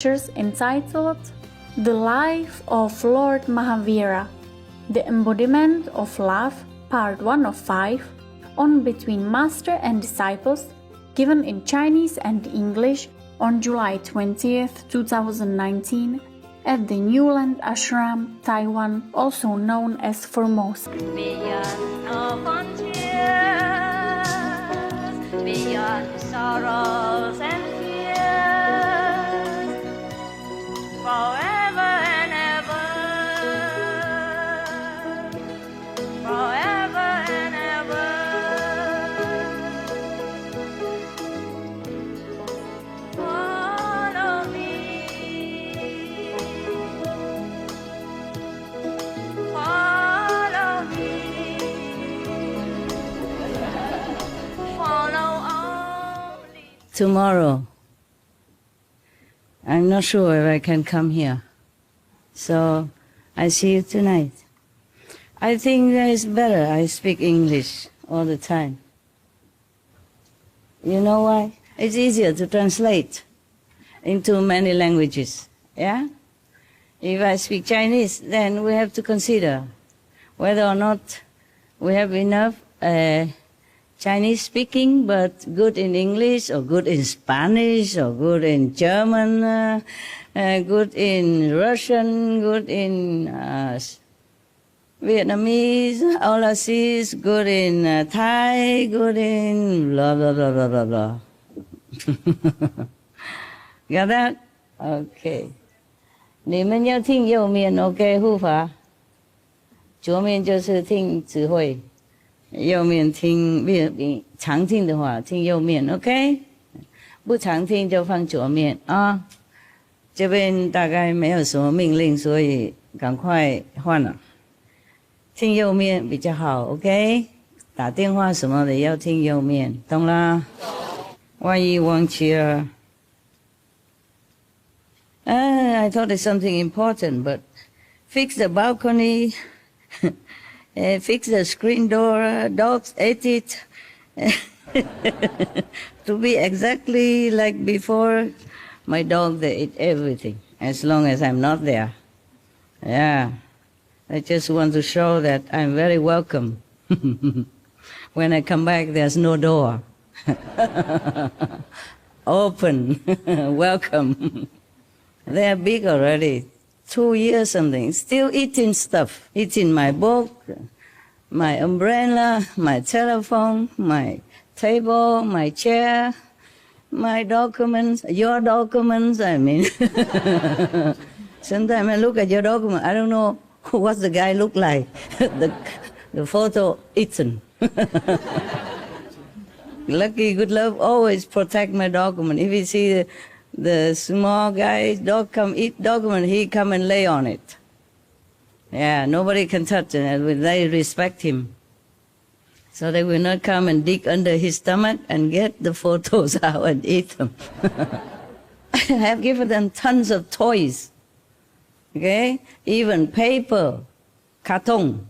entitled The Life of Lord Mahavira, The Embodiment of Love, Part 1 of 5, on Between Master and Disciples, given in Chinese and English on July 20th, 2019 at the Newland Ashram, Taiwan, also known as Formosa. Beyond sorrows and fears, forever and ever, forever and ever. Follow me, follow me, follow only. Tomorrow, I'm not sure if I can come here, so I see you tonight. I think it's better I speak English all the time. You know why? It's easier to translate into many languages, yeah? If I speak Chinese, then we have to consider whether or not we have enough Chinese speaking, but good in English, or good in Spanish, or good in German, good in Russian, good in Vietnamese, all I see is good in Thai, good in blah, blah, blah, blah, blah, blah. Got that? Okay. 你们要听右面 OK 护法，左面就是听指挥。右面听，常听的话听右面 ，OK？ 不常听就放左面啊。这边大概没有什么命令，所以赶快换了。听右面比较好 ，OK？ 打电话什么的要听右面，懂啦？万一忘记了。I thought it's something important, but fix the balcony. Fix the screen door, dogs ate it. To be exactly like before, my dog, they eat everything, as long as I'm not there. Yeah, I just want to show that I'm very welcome. When I come back, there's no door. Open, welcome. They are big already. 2 years something, still eating stuff, eating my book, my umbrella, my telephone, my table, my chair, my documents, your documents, I mean. Sometimes I look at your document, I don't know what the guy look like. The photo eaten. Lucky Good Love always protect my document. If you see the small guy, dog come eat document, he come and lay on it. Yeah, nobody can touch it. They respect him. So they will not come and dig under his stomach and get the photos out and eat them. I have given them tons of toys. Okay? Even paper, carton,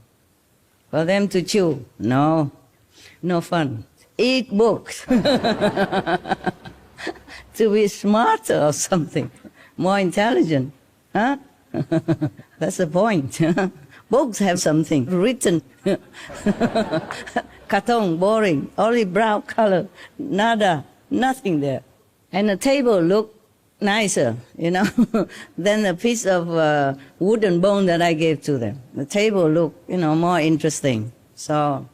for them to chew. No, no fun. Eat books. To be smarter or something, more intelligent, huh? That's the point. Books have something written. Carton, boring, only brown color, nada, nothing there. And the table looked nicer, you know, than the piece of wooden bone that I gave to them. The table looked, you know, more interesting. So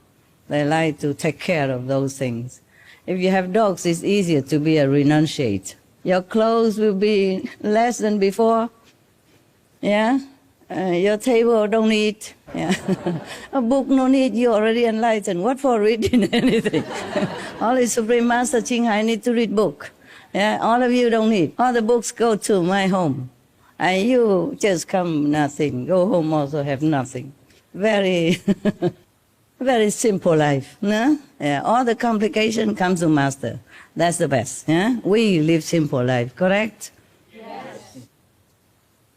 they like to take care of those things. If you have dogs, it's easier to be a renunciate. Your clothes will be less than before. Yeah? Your table don't need. Yeah. A book no need, you already enlightened. What for reading anything? Only Supreme Master CHINGHAI need to read book. Yeah? All of you don't need. All the books go to my home. And you just come nothing. Go home also have nothing. Very... Very simple life, no? Yeah, all the complication comes to Master. That's the best, yeah? We live simple life, correct? Yes.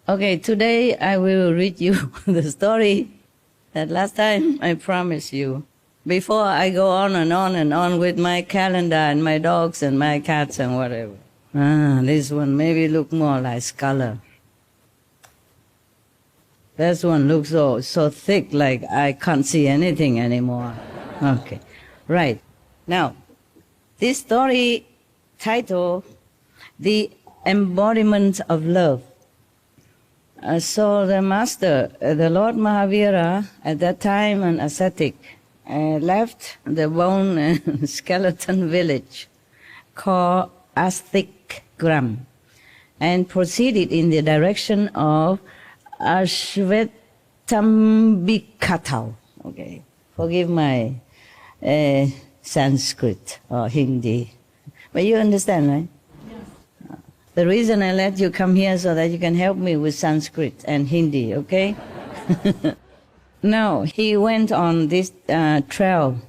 Okay, today I will read you the story that last time I promised you. Before I go on and on and on with my calendar and my dogs and my cats and whatever. This one maybe look more like scholar. This one looks so thick, like I can't see anything anymore. Okay, right. Now, this story titled, The Embodiment of Love. So the master, the Lord Mahavira, at that time an ascetic, left the bone and skeleton village called Astikgram and proceeded in the direction of Ashvetambikatau. Okay, forgive my Sanskrit or Hindi, but you understand, right? Yes. The reason I let you come here so that you can help me with Sanskrit and Hindi, okay? Now, he went on this trail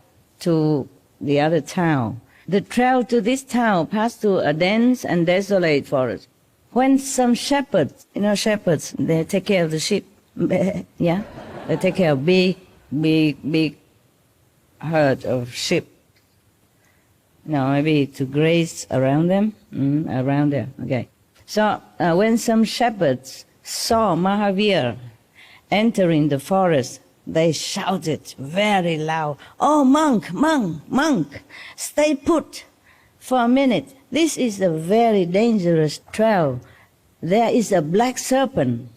to the other town. The trail to this town passed through a dense and desolate forest. When some shepherds, shepherds, they take care of the sheep, yeah? They take care of big herd of sheep. Maybe to graze around them, around there, okay. So when some shepherds saw Mahavir entering the forest, they shouted very loud, "Oh, monk, monk, monk, stay put for a minute. This is a very dangerous trail. There is a black serpent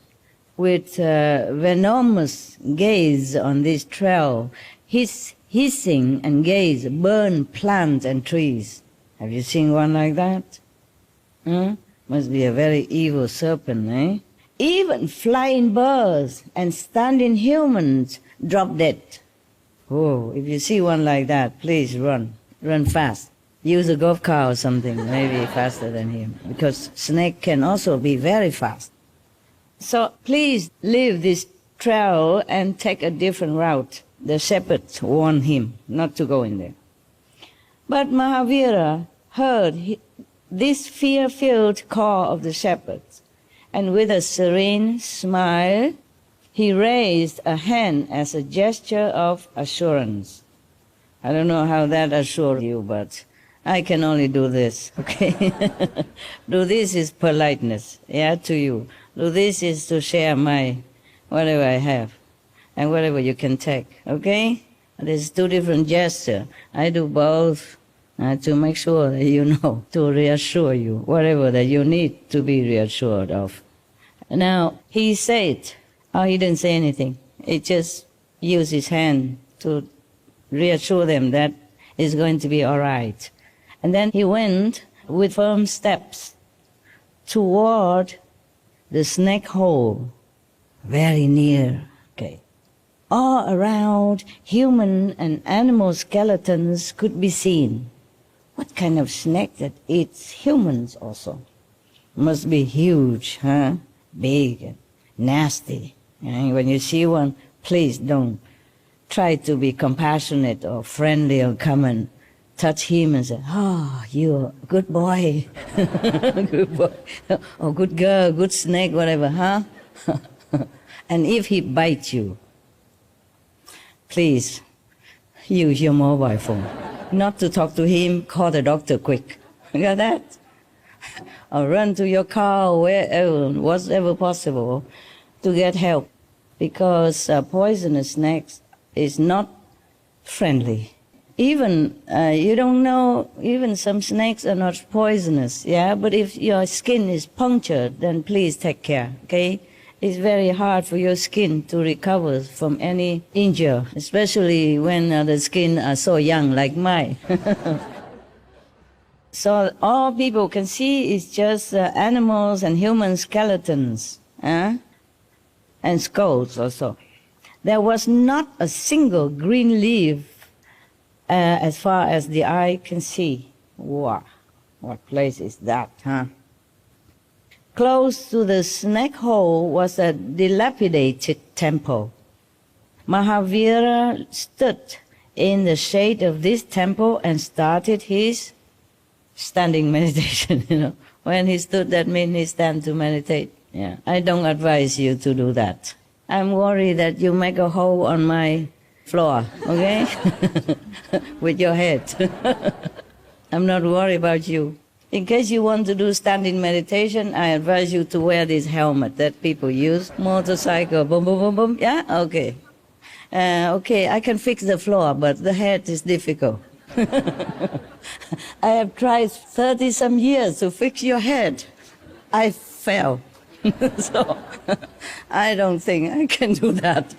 with venomous gaze on this trail. His hissing and gaze burn plants and trees." Have you seen one like that? Must be a very evil serpent, eh? Even flying birds and standing humans drop dead. Oh, if you see one like that, please run. Run fast. Use a golf car or something, maybe faster than him, because snake can also be very fast. So please leave this trail and take a different route. The shepherds warned him not to go in there. But Mahavira heard this fear-filled call of the shepherds, and with a serene smile, he raised a hand as a gesture of assurance. I don't know how that assures you, but I can only do this, okay? Do this is politeness, yeah, to you. Do this is to share whatever I have, and whatever you can take, okay? There's two different gestures. I do both to make sure that you know, to reassure you, whatever that you need to be reassured of. Now, he said, he didn't say anything. He just used his hand to reassure them that it's going to be all right. And then he went with firm steps toward the snake hole, very near, okay. All around, human and animal skeletons could be seen. What kind of snake that eats humans also? Must be huge, huh? Big and nasty. And when you see one, please don't try to be compassionate or friendly or come and touch him and say, "Oh, you're a good boy." Good boy. Or good girl, good snake, whatever, huh? And if he bites you, please use your mobile phone. Not to talk to him, call the doctor quick. You got that? Or run to your car, wherever, whatever possible, to get help. Because poisonous snakes is not friendly. Even, you don't know, even some snakes are not poisonous, yeah? But if your skin is punctured, then please take care, okay? It's very hard for your skin to recover from any injury, especially when the skin are so young like mine. So all people can see is just animals and human skeletons, and skulls also. There was not a single green leaf as far as the eye can see. Wow, what place is that, huh? Close to the snake hole was a dilapidated temple. Mahavira stood in the shade of this temple and started his standing meditation, you know. When he stood, that means he stand to meditate. Yeah, I don't advise you to do that. I'm worried that you make a hole on my floor, okay? With your head. I'm not worried about you. In case you want to do standing meditation, I advise you to wear this helmet that people use. Motorcycle, boom, boom, boom, boom. Yeah? Okay. Okay, I can fix the floor, but the head is difficult. I have tried 30-some years to fix your head. I fell. So I don't think I can do that.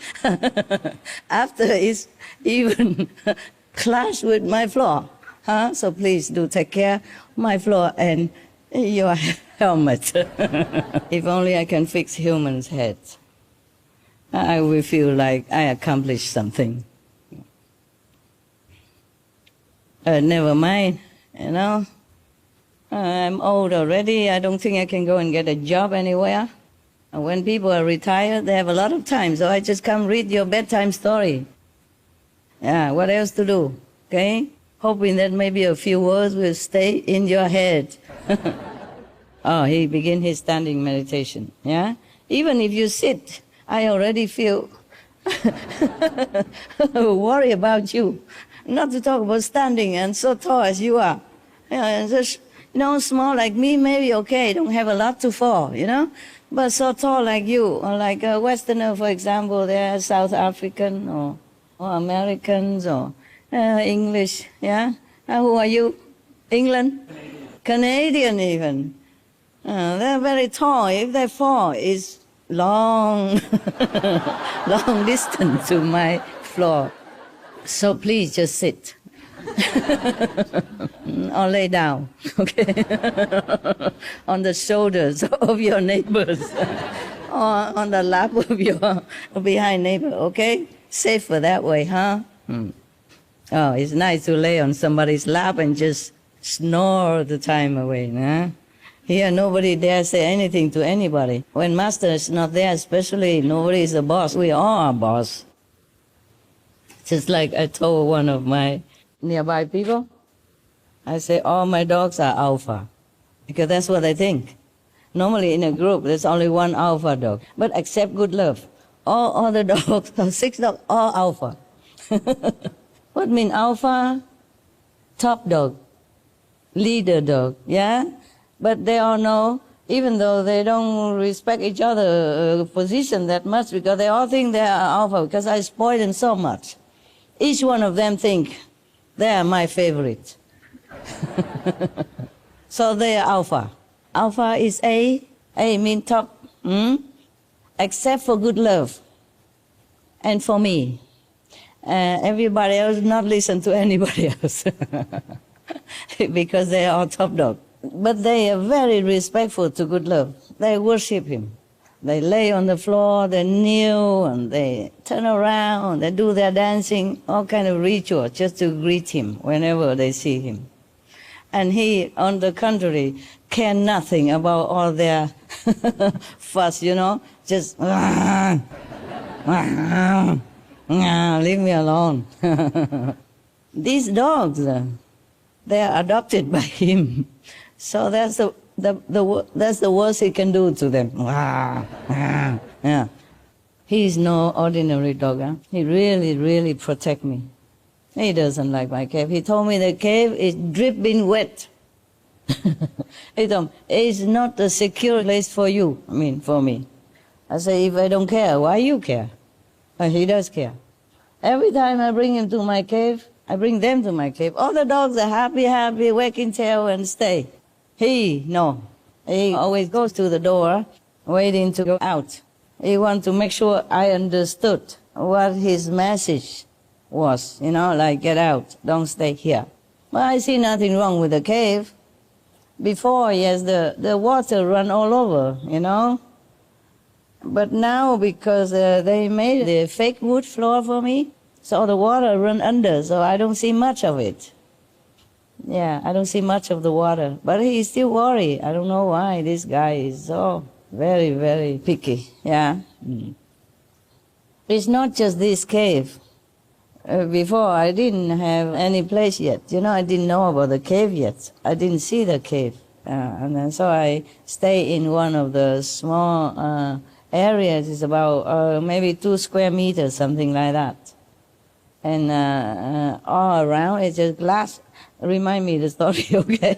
After it's even clashed with my floor. Huh? So please do take care of my floor and your helmet. If only I can fix humans' heads, I will feel like I accomplished something. Never mind, you know. I'm old already. I don't think I can go and get a job anywhere. And when people are retired, they have a lot of time, so I just come read your bedtime story. Yeah, what else to do, okay? Hoping that maybe a few words will stay in your head. Oh, he begin his standing meditation, yeah? Even if you sit, I already feel worry about you. Not to talk about standing and so tall as you are. Yeah, just, you know, small like me, maybe okay, don't have a lot to fall, you know? But so tall like you, or like a Westerner, for example, they're South African or Americans or English, yeah? Who are you? England? Canadian even. They're very tall. If they fall, it's long, long distance to my floor. So please just sit. Or lay down, okay? On the shoulders of your neighbors. Or on the lap of your behind neighbor, okay? Safer that way, huh? Oh, it's nice to lay on somebody's lap and just snore the time away, huh? Here, nobody dare say anything to anybody. When master is not there, especially, nobody is a boss. We all are boss. Just like I told one of my nearby people, I say, all my dogs are alpha, because that's what I think. Normally in a group, there's only one alpha dog, but except Good Love. All other dogs, 6 dogs, all alpha. What mean alpha? Top dog, leader dog, yeah? But they all know, even though they don't respect each other's position that much, because they all think they are alpha, because I spoil them so much. Each one of them think they are my favorite. So they are alpha. Alpha is A. A means top. Except for Good Love. And for me. Everybody else not listen to anybody else. Because they are all top dog. But they are very respectful to Good Love. They worship him. They lay on the floor, they kneel, and they turn around, they do their dancing, all kind of ritual just to greet him whenever they see him. And he, on the contrary, care nothing about all their fuss, you know, just leave me alone. These dogs, they are adopted by him, so that's the worst he can do to them. Yeah. He is no ordinary dog. Huh? He really, really protects me. He doesn't like my cave. He told me the cave is dripping wet. He told me, it's not a secure place for you, I mean, for me. I say, if I don't care, why you care? But he does care. Every time I bring him to my cave, I bring them to my cave. All the dogs are happy, wagging tail and stay. No. He always goes to the door, waiting to go out. He wants to make sure I understood what his message was, you know, like get out, don't stay here. But I see nothing wrong with the cave. Before, yes, the water run all over, you know. But now, because they made the fake wood floor for me, so the water run under, so I don't see much of it. Yeah, I don't see much of the water. But he's still worried. I don't know why. This guy is so very, very picky. Yeah. It's not just this cave. Before, I didn't have any place yet. You know, I didn't know about the cave yet. I didn't see the cave. And then, so I stay in one of the small areas. It's about maybe 2 square meters, something like that. and all around it's just glass. Remind me the story, okay?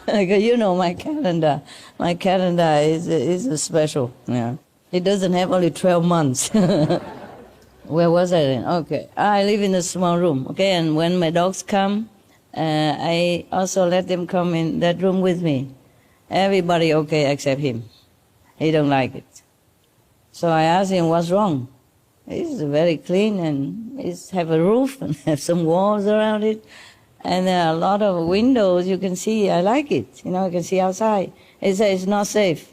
You know my calendar. My calendar is special. Yeah, it doesn't have only 12 months. Where was I then? Okay, I live in a small room. Okay, and when my dogs come, I also let them come in that room with me. Everybody okay except him. He don't like it. So I asked him, what's wrong? It's very clean and it's have a roof and have some walls around it. And there are a lot of windows you can see. I like it. You know, you can see outside. He said it's not safe.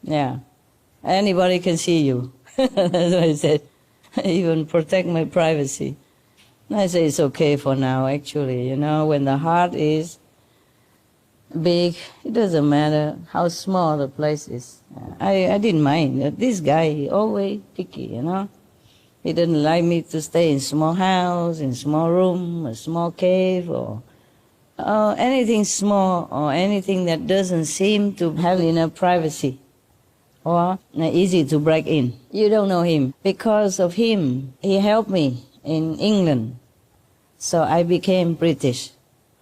Yeah. Anybody can see you. That's what he said. Even protect my privacy. I say it's okay for now, actually. You know, when the heart is big, it doesn't matter how small the place is. I didn't mind. This guy, he always picky, you know. He didn't like me to stay in small house, in small room, a small cave, or anything small, or anything that doesn't seem to have enough privacy, or easy to break in. You don't know him. Because of him, he helped me in England. So I became British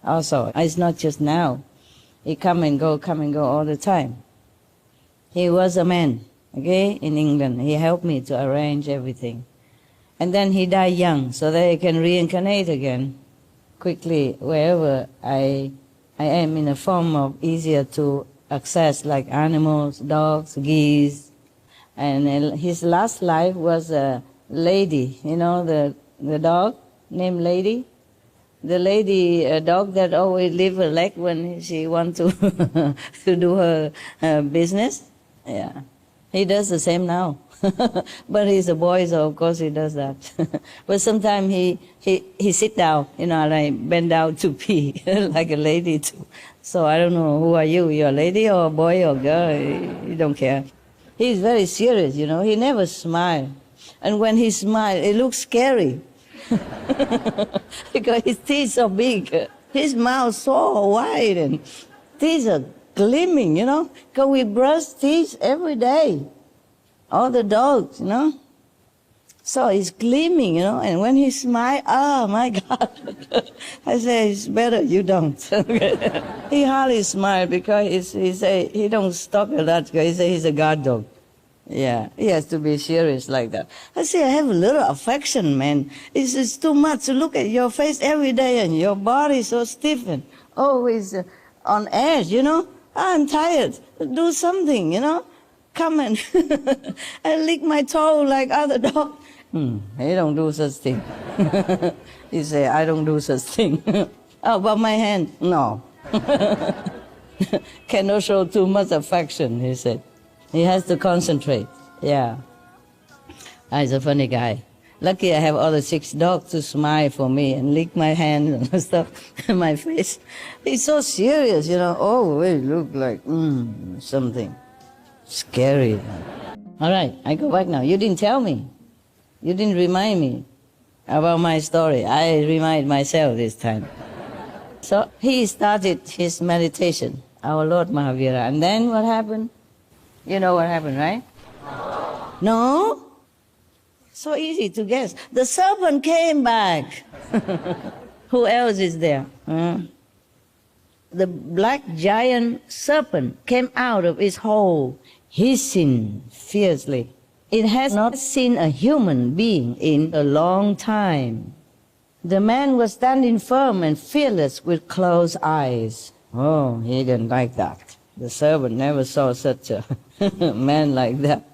also. It's not just now. He come and go all the time. He was a man, okay, in England. He helped me to arrange everything. And then he died young, so that he can reincarnate again quickly wherever I am, in a form of easier to access, like animals, dogs, geese. And his last life was a lady, you know, the dog named Lady. The lady, a dog that always leave her leg when she want to to do her business. Yeah, he does the same now. But he's a boy, so of course he does that. But sometimes he sit down, you know, like bend down to pee, like a lady too. So I don't know, who are you? You're a lady or a boy or a girl? He don't care. He's very serious, you know. He never smiles. And when he smiles, it looks scary. Because his teeth are big, his mouth so wide, and teeth are gleaming, you know. Because we brush teeth every day, all the dogs, you know. So it's gleaming, you know. And when he smiles, oh my God! I say it's better you don't. He hardly smiles because he don't talk a lot. Because he say he's a guard dog. Yeah, he has to be serious like that. I say, I have a little affection, man. It's too much to look at your face every day and your body so stiff and always on edge, you know. I'm tired. Do something, you know. Come and, and lick my toe like other dogs. He don't do such thing. He say, I don't do such thing. Oh, but my hand? No. Cannot show too much affection, he said. He has to concentrate. Yeah. He's a funny guy. Lucky I have all the 6 dogs to smile for me and lick my hand and stuff in my face. He's so serious, you know. Oh, it look like something scary. All right, I go back now. You didn't tell me. You didn't remind me about my story. I remind myself this time. So he started his meditation, our Lord Mahavira. And then what happened? You know what happened, right? No? So easy to guess. The serpent came back. Who else is there? The black giant serpent came out of its hole, hissing fiercely. It has not seen a human being in a long time. The man was standing firm and fearless with closed eyes. Oh, he didn't like that. The serpent never saw such a man like that.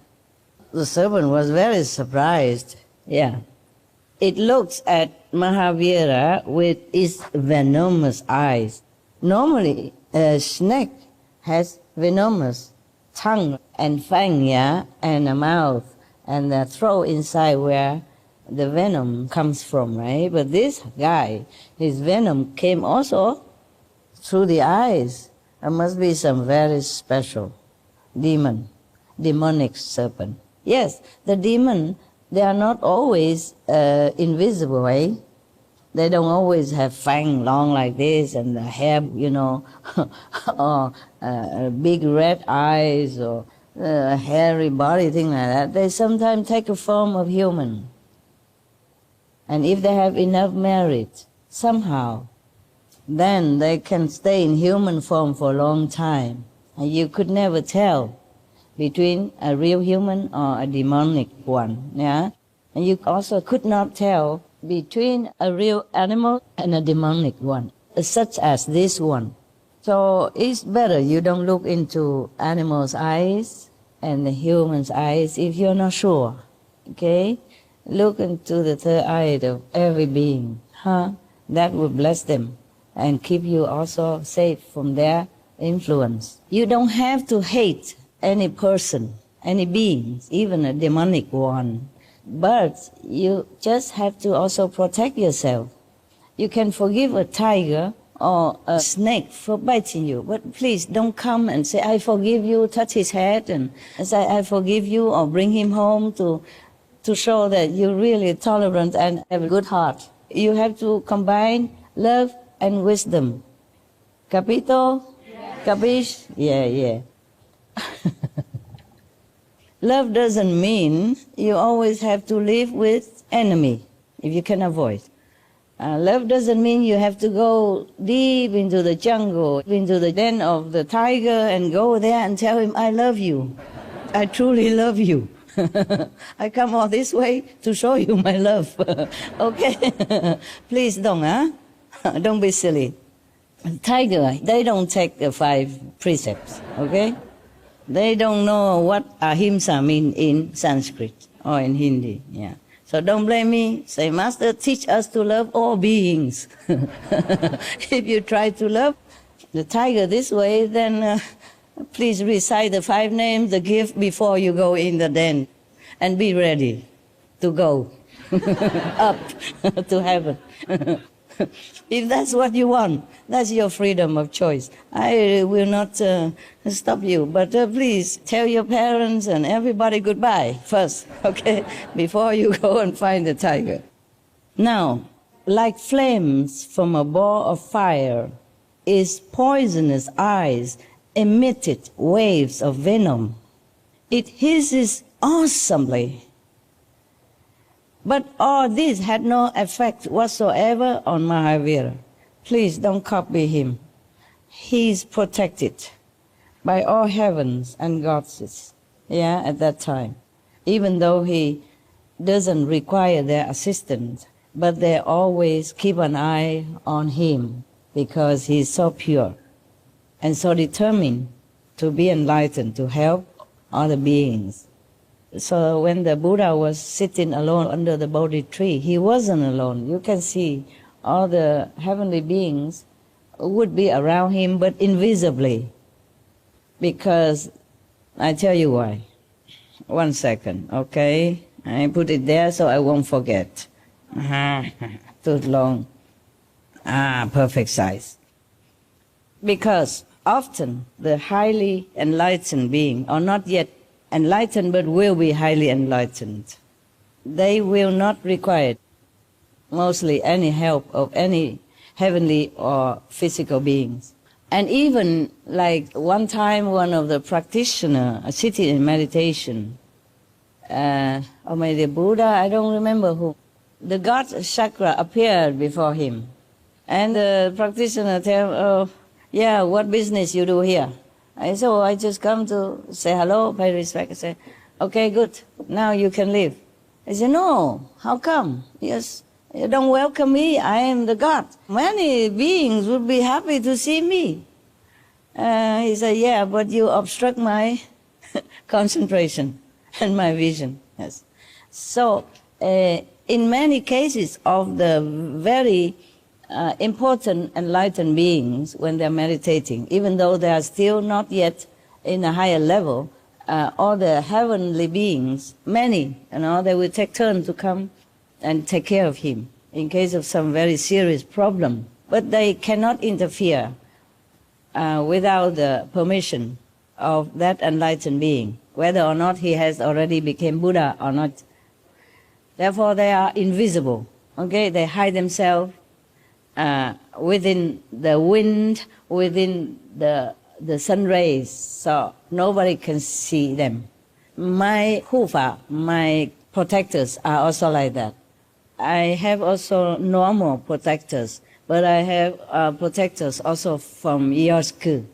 The serpent was very surprised. Yeah. It looks at Mahavira with its venomous eyes. Normally, a snake has venomous tongue and fang, yeah, and a mouth and a throat inside where the venom comes from, right? But this guy, his venom came also through the eyes. There must be some very special demonic serpent. Yes, the demon, they are not always invisible, eh? They don't always have fang long like this and the hair, you know, or big red eyes or hairy body, thing like that, they sometimes take a form of human. And if they have enough merit, somehow, then they can stay in human form for a long time. And you could never tell between a real human or a demonic one. Yeah? And you also could not tell between a real animal and a demonic one, such as this one. So it's better you don't look into animals' eyes and the human's eyes if you're not sure. Okay? Look into the third eye of every being. That will bless them and keep you also safe from their influence. You don't have to hate any person, any being, even a demonic one. But you just have to also protect yourself. You can forgive a tiger or a snake for biting you, but please don't come and say, I forgive you, touch his head and say, I forgive you, or bring him home to show that you're really tolerant and have a good heart. You have to combine love and wisdom. Capito? Yes. Capiche? Yeah. Love doesn't mean you always have to live with enemy, if you can avoid. Love doesn't mean you have to go deep into the jungle, into the den of the tiger and go there and tell him, I love you. I truly love you. I come all this way to show you my love. Okay? Please don't, Don't be silly. Tiger, they don't take the 5 precepts, okay? They don't know what ahimsa mean in Sanskrit or in Hindi, yeah. So don't blame me. Say, Master, teach us to love all beings. If you try to love the tiger this way, then please recite the 5 names, the gift before you go in the den, and be ready to go up to heaven. If that's what you want, that's your freedom of choice. I will not stop you, but please tell your parents and everybody goodbye first, okay, before you go and find the tiger. Now, like flames from a ball of fire, its poisonous eyes emitted waves of venom. It hisses awesomely. But all this had no effect whatsoever on Mahavira. Please don't copy him. He is protected by all heavens and goddesses, at that time. Even though he doesn't require their assistance, but they always keep an eye on him because he is so pure and so determined to be enlightened, to help other beings. So when the Buddha was sitting alone under the Bodhi tree, he wasn't alone. You can see all the heavenly beings would be around him, but invisibly. Because, I tell you why. 1 second, okay? I put it there so I won't forget. Too long. Perfect size. Because often the highly enlightened being, or not yet enlightened but will be highly enlightened, they will not require mostly any help of any heavenly or physical beings. And even like one time one of the practitioners sitting in meditation, or maybe Buddha, I don't remember who, the god chakra appeared before him. And the practitioner tell him, what business you do here? I said, I just come to say hello, pay respect. I said, okay, good, now you can leave. He said, no, how come? Yes, you don't welcome me, I am the God. Many beings would be happy to see me. He said, but you obstruct my concentration and my vision. Yes. So, in many cases of the very important enlightened beings, when they're meditating, even though they are still not yet in a higher level, all the heavenly beings, many, they will take turn to come and take care of him in case of some very serious problem. But they cannot interfere without the permission of that enlightened being, whether or not he has already become Buddha or not. Therefore, they are invisible. Okay, they hide themselves within the wind, within the the sun rays, so nobody can see them. My hufa, my protectors are also like that. I have also normal protectors, but I have protectors also from NHዔC.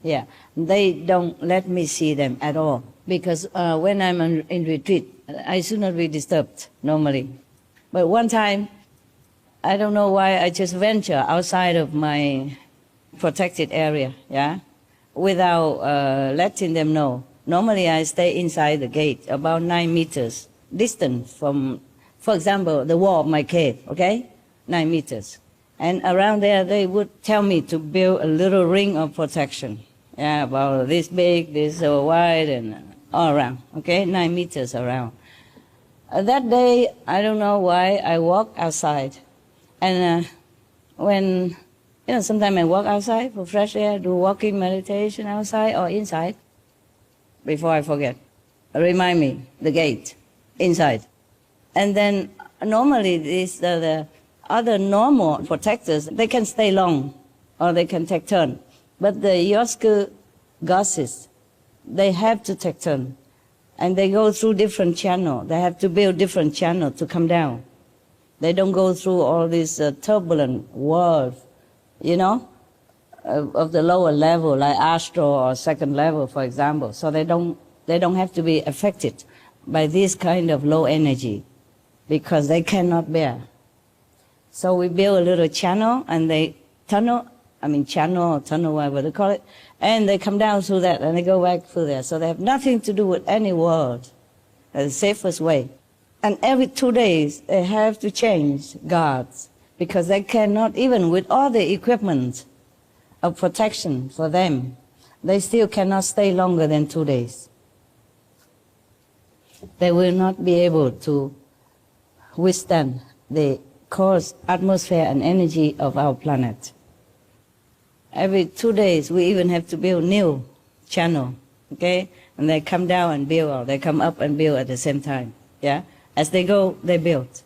Yeah, they don't let me see them at all because when I'm in retreat, I should not be disturbed normally. But one time, I don't know why, I just venture outside of my protected area, yeah, without letting them know. Normally, I stay inside the gate, about 9 meters distant from, for example, the wall of my cave, okay? 9 meters. And around there, they would tell me to build a little ring of protection. Yeah, about this big, this so wide, and all around, okay? 9 meters around. That day, I don't know why, I walked outside. And when, sometimes I walk outside for fresh air, do walking meditation outside or inside, before I forget. Remind me, the gate, inside. And then normally the other normal protectors, they can stay long or they can take turn. But the NHዔC goddesses, they have to take turn. And they go through different channels. They have to build different channels to come down. They don't go through all this turbulent world, of the lower level, like astral or second level, for example. So they don't have to be affected by this kind of low energy because they cannot bear. So we build a little channel and they channel or tunnel, whatever they call it, and they come down through that and they go back through there. So they have nothing to do with any world. That's the safest way. And every 2 days they have to change guards because they cannot, even with all the equipment of protection for them, they still cannot stay longer than 2 days. They will not be able to withstand the coarse atmosphere and energy of our planet. Every 2 days we even have to build new channel, okay? And they come down and build, or they come up and build at the same time, yeah? As they go, they build.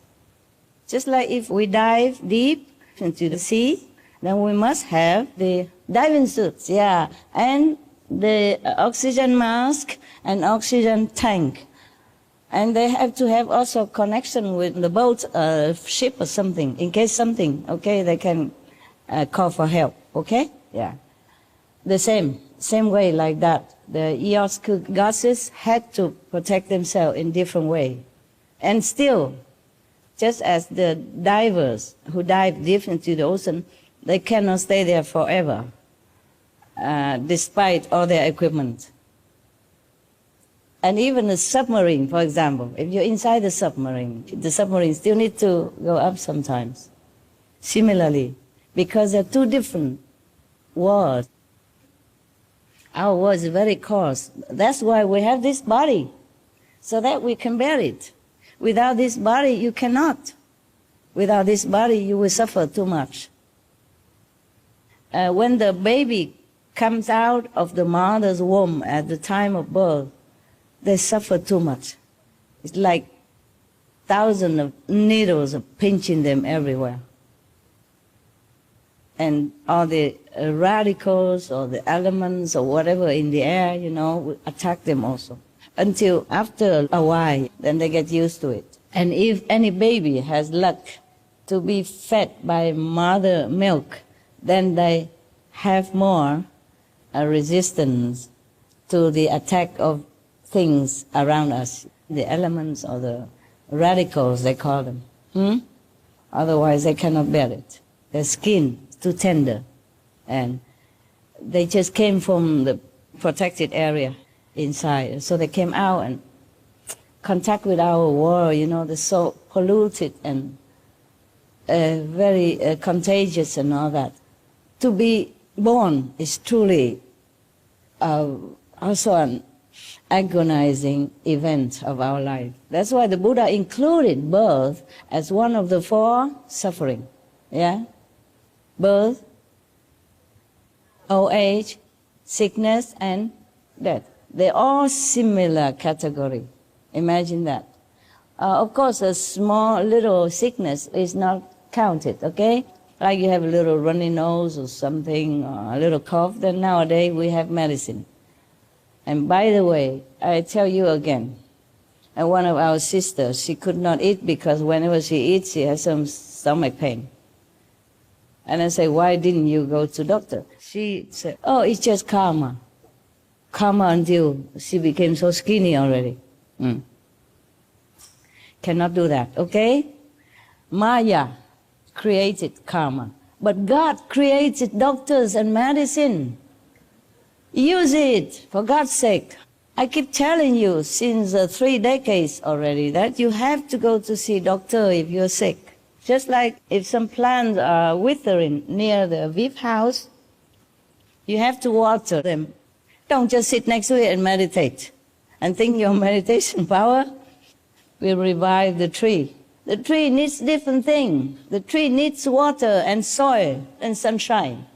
Just like if we dive deep into the sea, then we must have the diving suits, yeah, and the oxygen mask and oxygen tank. And they have to have also connection with the boat, ship or something, in case something, okay, they can call for help, okay? Yeah. The same way like that. The NHዔC goddesses had to protect themselves in different way. And still, just as the divers who dive deep into the ocean, they cannot stay there forever, despite all their equipment. And even the submarine, for example, if you're inside the submarine still need to go up sometimes. Similarly, because they're two different worlds. Our world is very coarse. That's why we have this body, so that we can bear it. Without this body, you cannot. Without this body, you will suffer too much. When the baby comes out of the mother's womb at the time of birth, they suffer too much. It's like thousands of needles are pinching them everywhere. And all the radicals or the elements or whatever in the air, will attack them also. Until after a while, then they get used to it. And if any baby has luck to be fed by mother milk, then they have more resistance to the attack of things around us, the elements or the radicals, they call them. Otherwise, they cannot bear it. Their skin is too tender. And they just came from the protected area inside. So they came out and contact with our world, they're so polluted and very contagious and all that. To be born is truly also an agonizing event of our life. That's why the Buddha included birth as one of the 4 suffering. Yeah? Birth, old age, sickness, and death. They're all similar category. Imagine that. Of course, a small little sickness is not counted, okay? Like you have a little runny nose or something, or a little cough, then nowadays we have medicine. And by the way, I tell you again, one of our sisters, she could not eat because whenever she eats, she has some stomach pain. And I say, why didn't you go to doctor? She said, oh, it's just karma. Karma until she became so skinny already. Cannot do that, okay? Maya created karma, but God created doctors and medicine. Use it, for God's sake. I keep telling you since 3 decades already that you have to go to see doctor if you're sick. Just like if some plants are withering near the VIP house, you have to water them. Don't just sit next to it and meditate and think your meditation power will revive the tree. The tree needs different things. The tree needs water and soil and sunshine.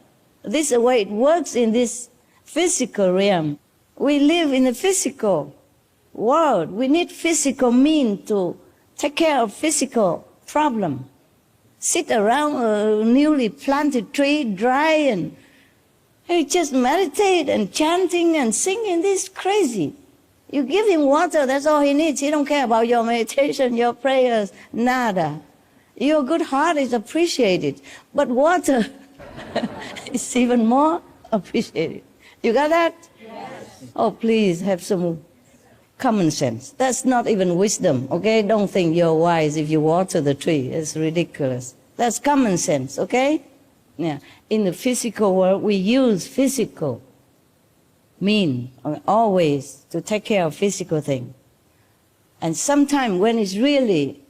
This is the way it works in this physical realm. We live in a physical world. We need physical means to take care of physical problem. Sit around a newly planted tree, dry, and just meditate and chanting and singing. This is crazy. You give him water, that's all he needs. He don't care about your meditation, your prayers, nada. Your good heart is appreciated, but water is even more appreciated. You got that? Yes. Oh, please have some common sense. That's not even wisdom, okay? Don't think you're wise if you water the tree. It's ridiculous. That's common sense, okay? Yeah. In the physical world, we use physical mean always to take care of physical things. And sometimes when it's really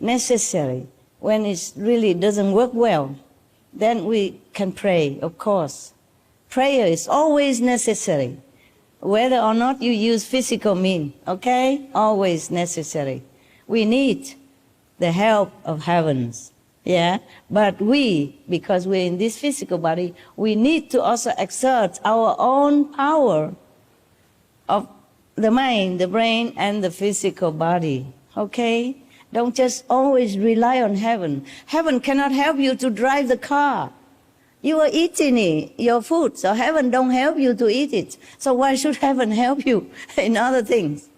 necessary, when it really doesn't work well, then we can pray, of course. Prayer is always necessary, whether or not you use physical mean, okay? Always necessary. We need the help of heavens, yeah? But we, because we're in this physical body, we need to also exert our own power of the mind, the brain, and the physical body, okay? Don't just always rely on heaven. Heaven cannot help you to drive the car. You are eating it, your food, so heaven don't help you to eat it. So why should heaven help you in other things?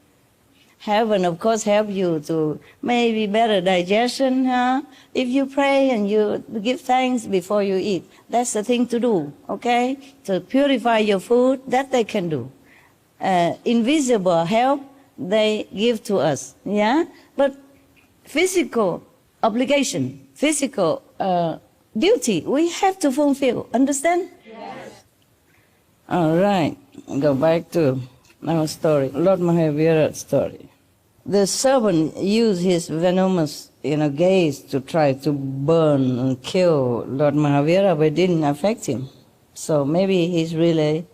Heaven, of course, help you to maybe better digestion, huh? If you pray and you give thanks before you eat, that's the thing to do, okay? To purify your food, that they can do. Invisible help, they give to us, yeah? But physical obligation, physical duty, we have to fulfill. Understand? Yes. All right. Go back to our story, Lord Mahavira's story. The servant used his venomous, gaze to try to burn and kill Lord Mahavira, but it didn't affect him. So maybe he's really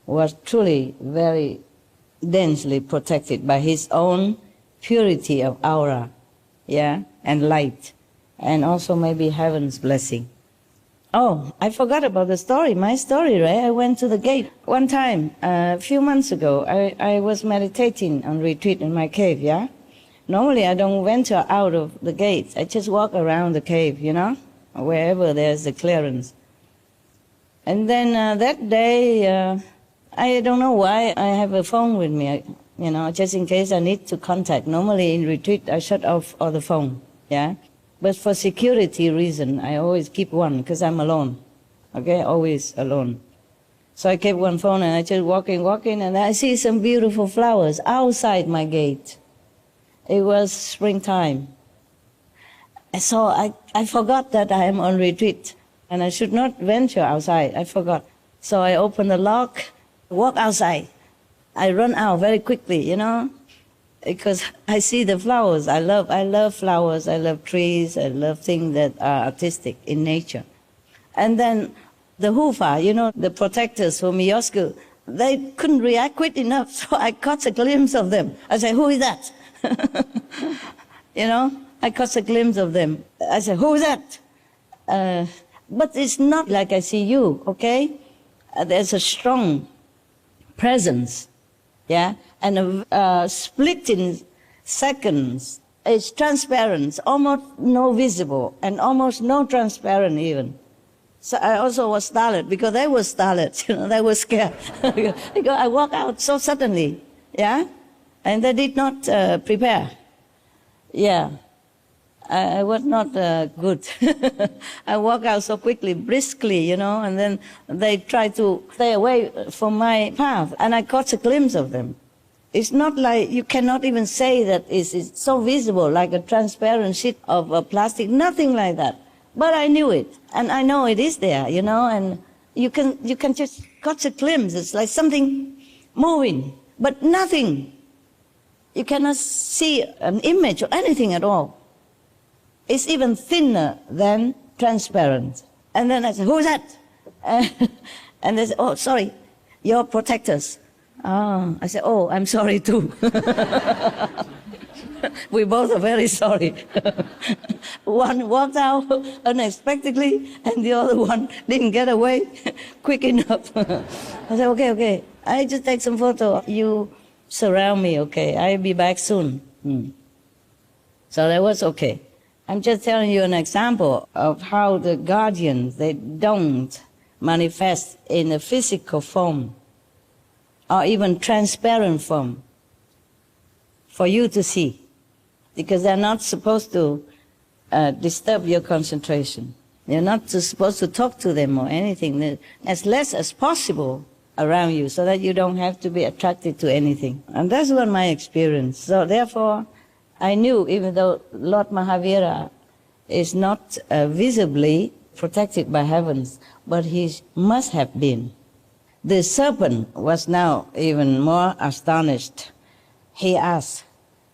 was truly very densely protected by his own purity of aura, yeah, and light. And also maybe heaven's blessing. Oh, I forgot about the story, my story, right? I went to the gate. One time, a few months ago, I was meditating on retreat in my cave, yeah? Normally I don't venture out of the gate. I just walk around the cave, wherever there's a clearance. And then that day, I don't know why, I have a phone with me, just in case I need to contact. Normally in retreat, I shut off all the phone, yeah? But for security reason, I always keep one, because I'm alone, okay, always alone. So I kept one phone and I just walking, and I see some beautiful flowers outside my gate. It was springtime. So I forgot that I am on retreat, and I should not venture outside, I forgot. So I opened the lock, walk outside. I run out very quickly, because I see the flowers. I love flowers, I love trees, I love things that are artistic in nature. And then the hufa, the protectors from NHዔC, they couldn't react quick enough, so I caught a glimpse of them. I said, who is that? I caught a glimpse of them. I said, who is that? But it's not like I see you, okay? There's a strong presence. Yeah, and split in seconds, It's transparent, almost no visible, and almost no transparent even. So I also was startled because they were startled, they were scared. Because I walked out so suddenly, yeah? And they did not prepare. Yeah, I was not good. I walked out so quickly, briskly, and then they tried to stay away from my path, and I caught a glimpse of them. It's not like, you cannot even say that it's so visible, like a transparent sheet of plastic, nothing like that. But I knew it, and I know it is there, and you can just catch a glimpse. It's like something moving, but nothing. You cannot see an image or anything at all. It's even thinner than transparent. And then I said, who's that? And they said, oh, sorry, your protectors. Oh, I said, oh, I'm sorry too. We both are very sorry. One walked out unexpectedly, and the other one didn't get away quick enough. I said, okay, I just take some photo. You surround me, okay? I'll be back soon. So that was okay. I'm just telling you an example of how the guardians, they don't manifest in a physical form or even transparent form for you to see, because they're not supposed to disturb your concentration. You're not supposed to talk to them or anything, as less as possible around you, so that you don't have to be attracted to anything. And that's what my experience. So therefore, I knew, even though Lord Mahavira is not visibly protected by heavens, but he must have been. The serpent was now even more astonished. He asked,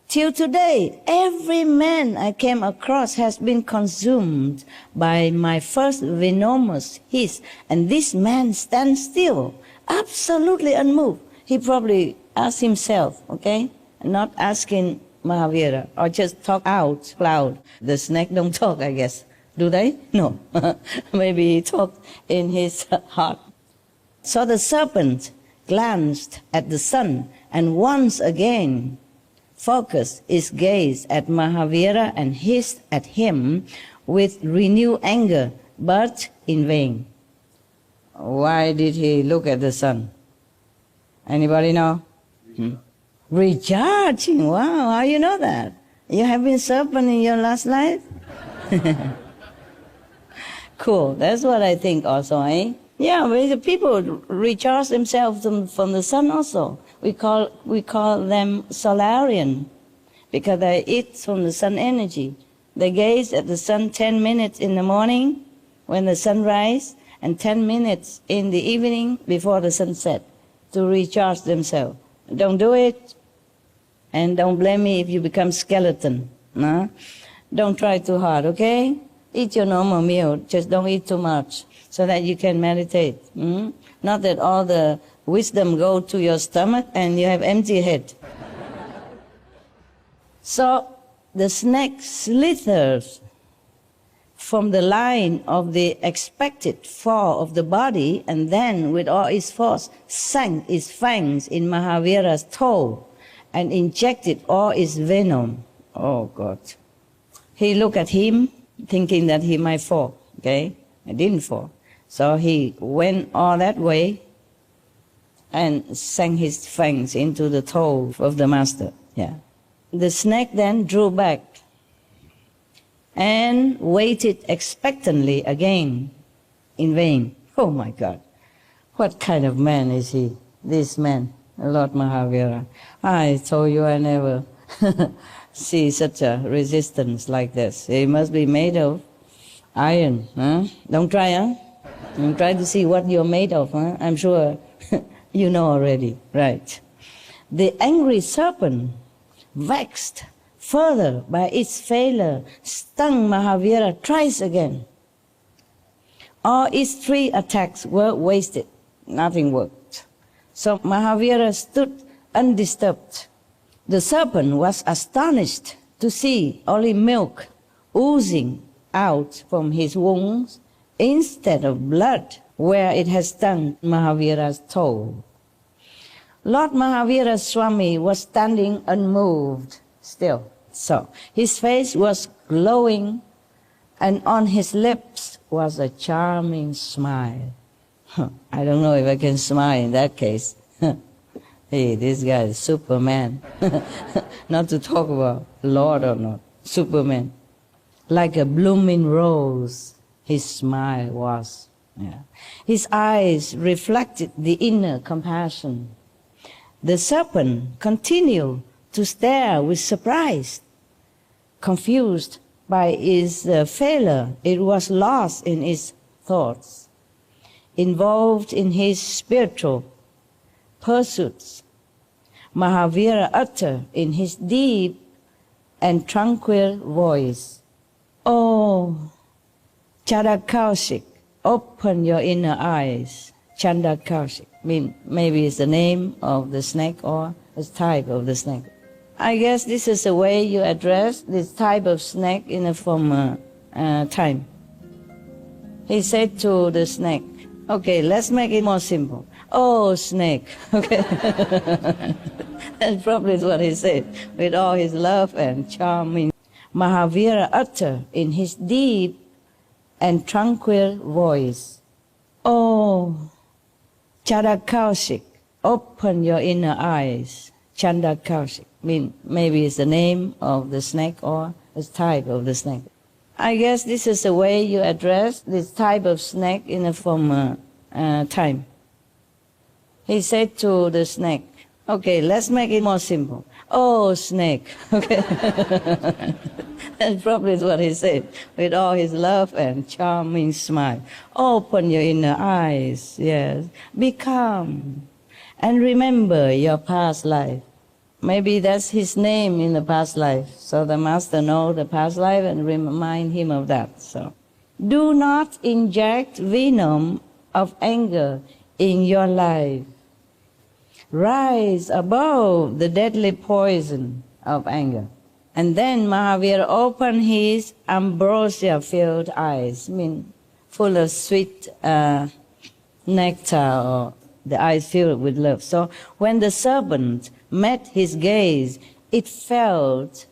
till today, every man I came across has been consumed by my first venomous hiss, and this man stands still, absolutely unmoved. He probably asked himself, okay, not asking Mahavira, or just talk out loud. The snake don't talk, I guess. Do they? No. Maybe he talked in his heart. So the serpent glanced at the sun and once again focused its gaze at Mahavira and hissed at him with renewed anger, but in vain. Why did he look at the sun? Anybody know? Recharging. Wow, how you know that? You have been serpent in your last life? Cool, that's what I think also, eh? Yeah, but the people recharge themselves from the sun also. We call them solarian, because they eat from the sun energy. They gaze at the sun 10 minutes in the morning when the sun rises, and 10 minutes in the evening before the sunset to recharge themselves. Don't do it, and don't blame me if you become skeleton. No? Don't try too hard, okay? Eat your normal meal, just don't eat too much, so that you can meditate. Not that all the wisdom go to your stomach and you have empty head. So the snake slithers from the line of the expected fall of the body, and then with all its force sank its fangs in Mahavira's toe and injected all its venom. Oh God. He looked at him thinking that he might fall, okay? He didn't fall. So he went all that way and sank his fangs into the toe of the master. Yeah. The snake then drew back and waited expectantly again, in vain. Oh my God, what kind of man is he, this man, Lord Mahavira? I told you I never see such a resistance like this. It must be made of iron, huh? Don't try, huh? Don't try to see what you're made of, huh? I'm sure you know already, right? The angry serpent, vexed further by its failure, stung Mahavira thrice again. All its 3 attacks were wasted. Nothing worked. So Mahavira stood undisturbed. The serpent was astonished to see only milk oozing out from his wounds instead of blood where it had stung Mahavira's toe. Lord Mahavira Swami was standing unmoved still. So his face was glowing, and on his lips was a charming smile. I don't know if I can smile in that case. Hey, this guy is Superman. Not to talk about Lord or not, Superman. Like a blooming rose, his smile was. Yeah. His eyes reflected the inner compassion. The serpent continued to stare with surprise. Confused by its failure, it was lost in its thoughts, involved in his spiritual pursuits. Mahavira uttered in his deep and tranquil voice, "Oh, Chandakaushik, open your inner eyes." Chandakaushik means maybe it's the name of the snake or a type of the snake. I guess this is the way you address this type of snake in a former time. He said to the snake, okay, let's make it more simple. "Oh, snake." Okay. That's probably what he said, with all his love and charming. Mahavira uttered in his deep and tranquil voice, "Oh, Chandakaushik, open your inner eyes." Chandakaushik means maybe it's the name of the snake or a type of the snake. I guess this is the way you address this type of snake in a former time. He said to the snake, okay, let's make it more simple. "Oh, snake." Okay. That's probably what he said, with all his love and charming smile. "Open your inner eyes, yes. Be calm and remember your past life." Maybe that's his name in the past life. So the master knows the past life and remind him of that. So, do not inject venom of anger in your life. Rise above the deadly poison of anger. And then Mahavira opened his ambrosia-filled eyes, full of sweet nectar, or the eyes filled with love. So when the serpent met his gaze, it felt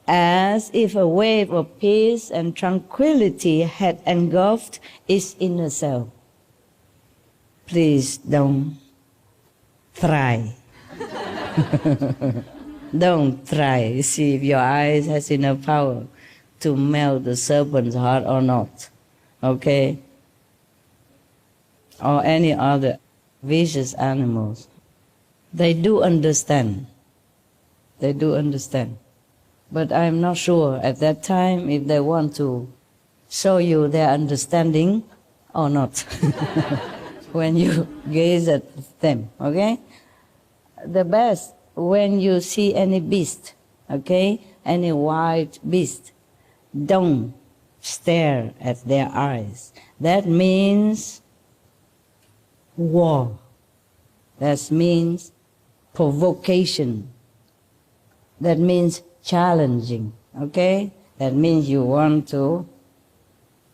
as if a wave of peace and tranquility had engulfed its inner self. Please don't try. Don't try. See if your eyes has enough power to melt the serpent's heart or not. Okay? Or any other vicious animals. They do understand. They do understand. But I'm not sure at that time if they want to show you their understanding or not. When you gaze at them, okay? The best, when you see any beast, okay, any wild beast, don't stare at their eyes. That means war. That means provocation. That means challenging, okay? That means you want to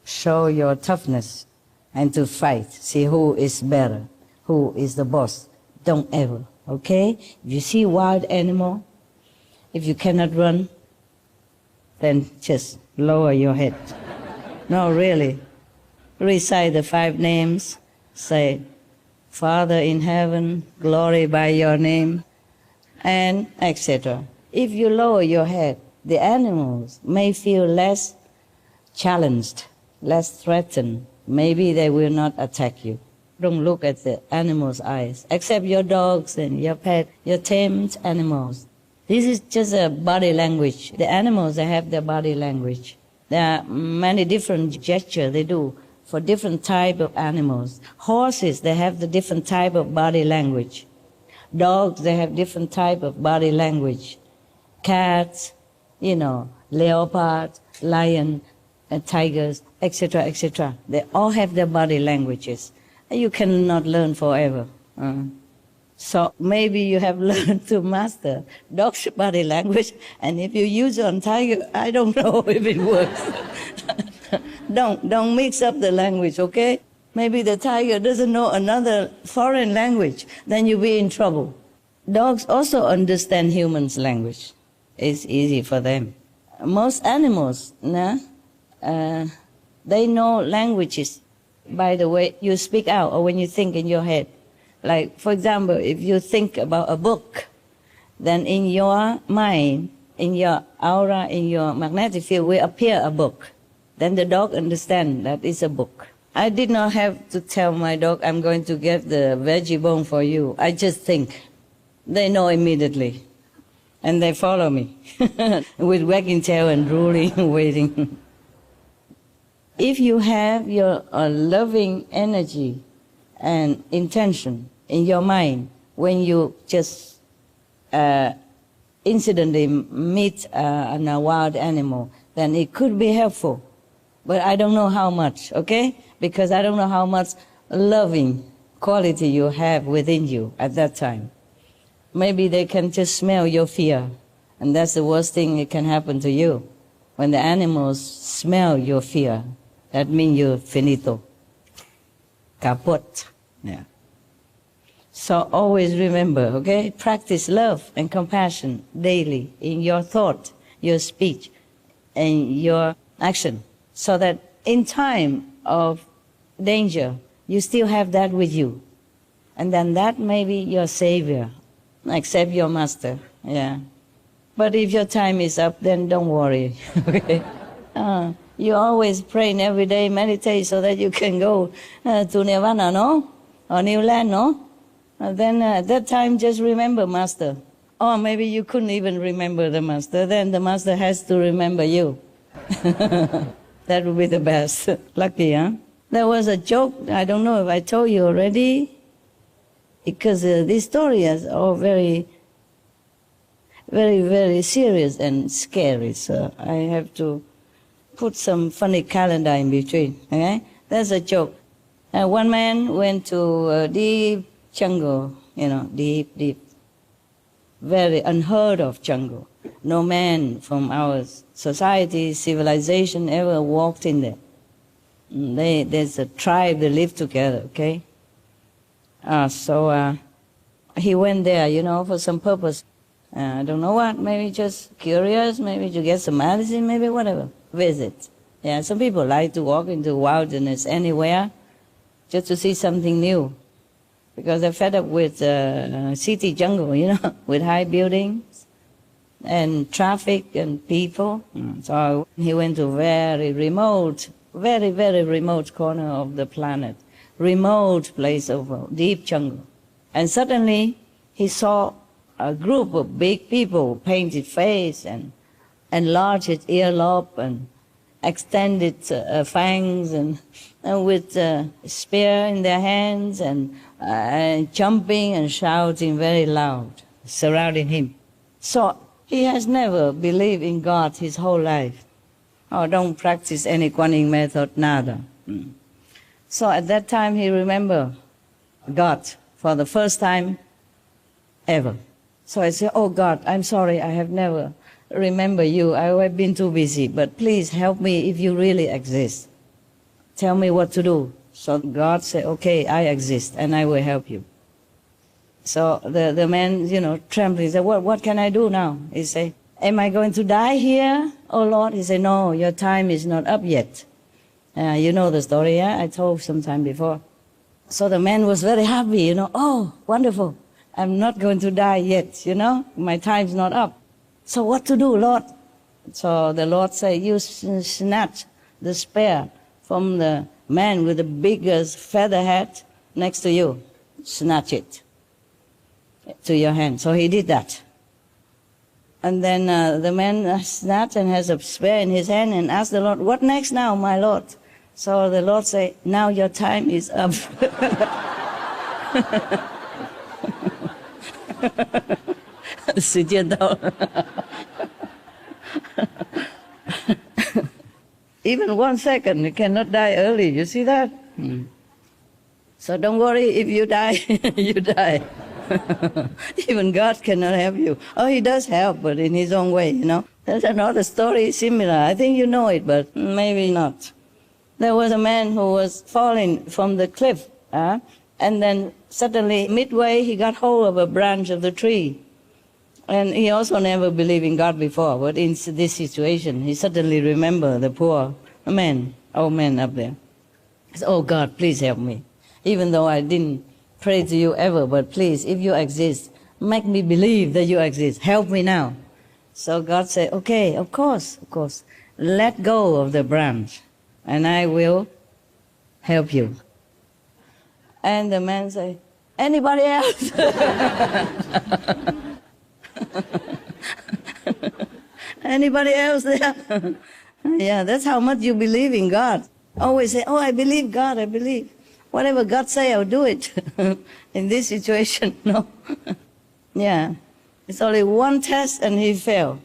show your toughness and to fight, see who is better, who is the boss. Don't ever, okay? If you see wild animal, if you cannot run, then just lower your head. No, really. Recite the 5 names, say, "Father in heaven, glory by your name," and etc. If you lower your head, the animals may feel less challenged, less threatened. Maybe they will not attack you. Don't look at the animals' eyes, except your dogs and your pet, your tamed animals. This is just a body language. The animals, they have their body language. There are many different gestures they do for different type of animals. Horses, they have the different type of body language. Dogs, they have different type of body language. Cats, leopard, lion, tigers, etc., etc. They all have their body languages. You cannot learn forever. So maybe you have learned to master dog's body language, and if you use it on tiger, I don't know if it works. Don't mix up the language, okay? Maybe the tiger doesn't know another foreign language, then you'll be in trouble. Dogs also understand humans' language. it's easy for them. Most animals, they know languages by the way you speak out or when you think in your head. Like, for example, if you think about a book, then in your mind, in your aura, in your magnetic field will appear a book. Then the dog understands that it's a book. I did not have to tell my dog, I'm going to get the veggie bone for you. I just think. They know immediately. And they follow me with wagging tail and drooling, waiting. If you have your loving energy and intention in your mind, when you just incidentally meet a wild animal, then it could be helpful. But I don't know how much, okay? Because I don't know how much loving quality you have within you at that time. Maybe they can just smell your fear, and that's the worst thing that can happen to you. When the animals smell your fear, that means you're finito, kaput. Yeah. So always remember, okay? Practice love and compassion daily in your thought, your speech, and your action, so that in time of danger, you still have that with you. And then that may be your savior, except your master, yeah. But if your time is up, then don't worry, okay? You always praying every day, meditate so that you can go to Nirvana, no? Or New Land, no? Then at that time, just remember Master. Or maybe you couldn't even remember the Master, then the Master has to remember you. That would be the best. Lucky, huh? There was a joke, I don't know if I told you already, because these stories are all very, very, very serious and scary, so I have to put some funny calendar in between, okay? That's a joke. One man went to a deep jungle, you know, deep, deep, very unheard of jungle. No man from our society, civilization ever walked in there. There's a tribe that live together, okay? So he went there, you know, for some purpose. I don't know what, maybe just curious, maybe to get some medicine, maybe whatever. Visit. Yeah, some people like to walk into wilderness anywhere just to see something new, because they're fed up with city jungle, you know, with high buildings and traffic and people. So he went to very remote, very, very remote corner of the planet, remote place of deep jungle. And suddenly he saw a group of big people, painted face and enlarged earlobe and extended fangs and with spear in their hands and jumping and shouting very loud, surrounding him. So he has never believed in God his whole life. Or don't practice any Kuan Yin method, nada. So at that time he remembered God for the first time ever. So I said, oh God, I'm sorry, I have never remember you. I have been too busy, but please help me if you really exist. Tell me what to do. So God said, okay, I exist and I will help you. So the man, you know, trembling, said, what can I do now? He said, am I going to die here, oh Lord? He said, no, your time is not up yet. You know the story, yeah? I told some time before. So the man was very happy, you know, oh, wonderful. I'm not going to die yet, you know, my time's not up. So what to do, Lord? So the Lord said, you snatch the spear from the man with the biggest feather hat next to you. Snatch it to your hand. So he did that. And then the man snatched and has a spear in his hand and asked the Lord, what next now, my Lord? So the Lord said, now your time is up. Even 1 second, you cannot die early. You see that? So don't worry, if you die, you die. Even God cannot help you. Oh, he does help, but in his own way, you know. There's another story similar. I think you know it, but maybe not. There was a man who was falling from the cliff, and then suddenly, midway, he got hold of a branch of the tree. And he also never believed in God before, but in this situation, he suddenly remembered the poor man, old man up there. He said, oh God, please help me. Even though I didn't pray to you ever, but please, if you exist, make me believe that you exist. Help me now. So God said, okay, of course. Let go of the branch, and I will help you. And the man said, anybody else? Anybody else there? Yeah, that's how much you believe in God. Always say, oh, I believe God, I believe. Whatever God say, I'll do it. In this situation, no. Yeah, it's only one test and he failed.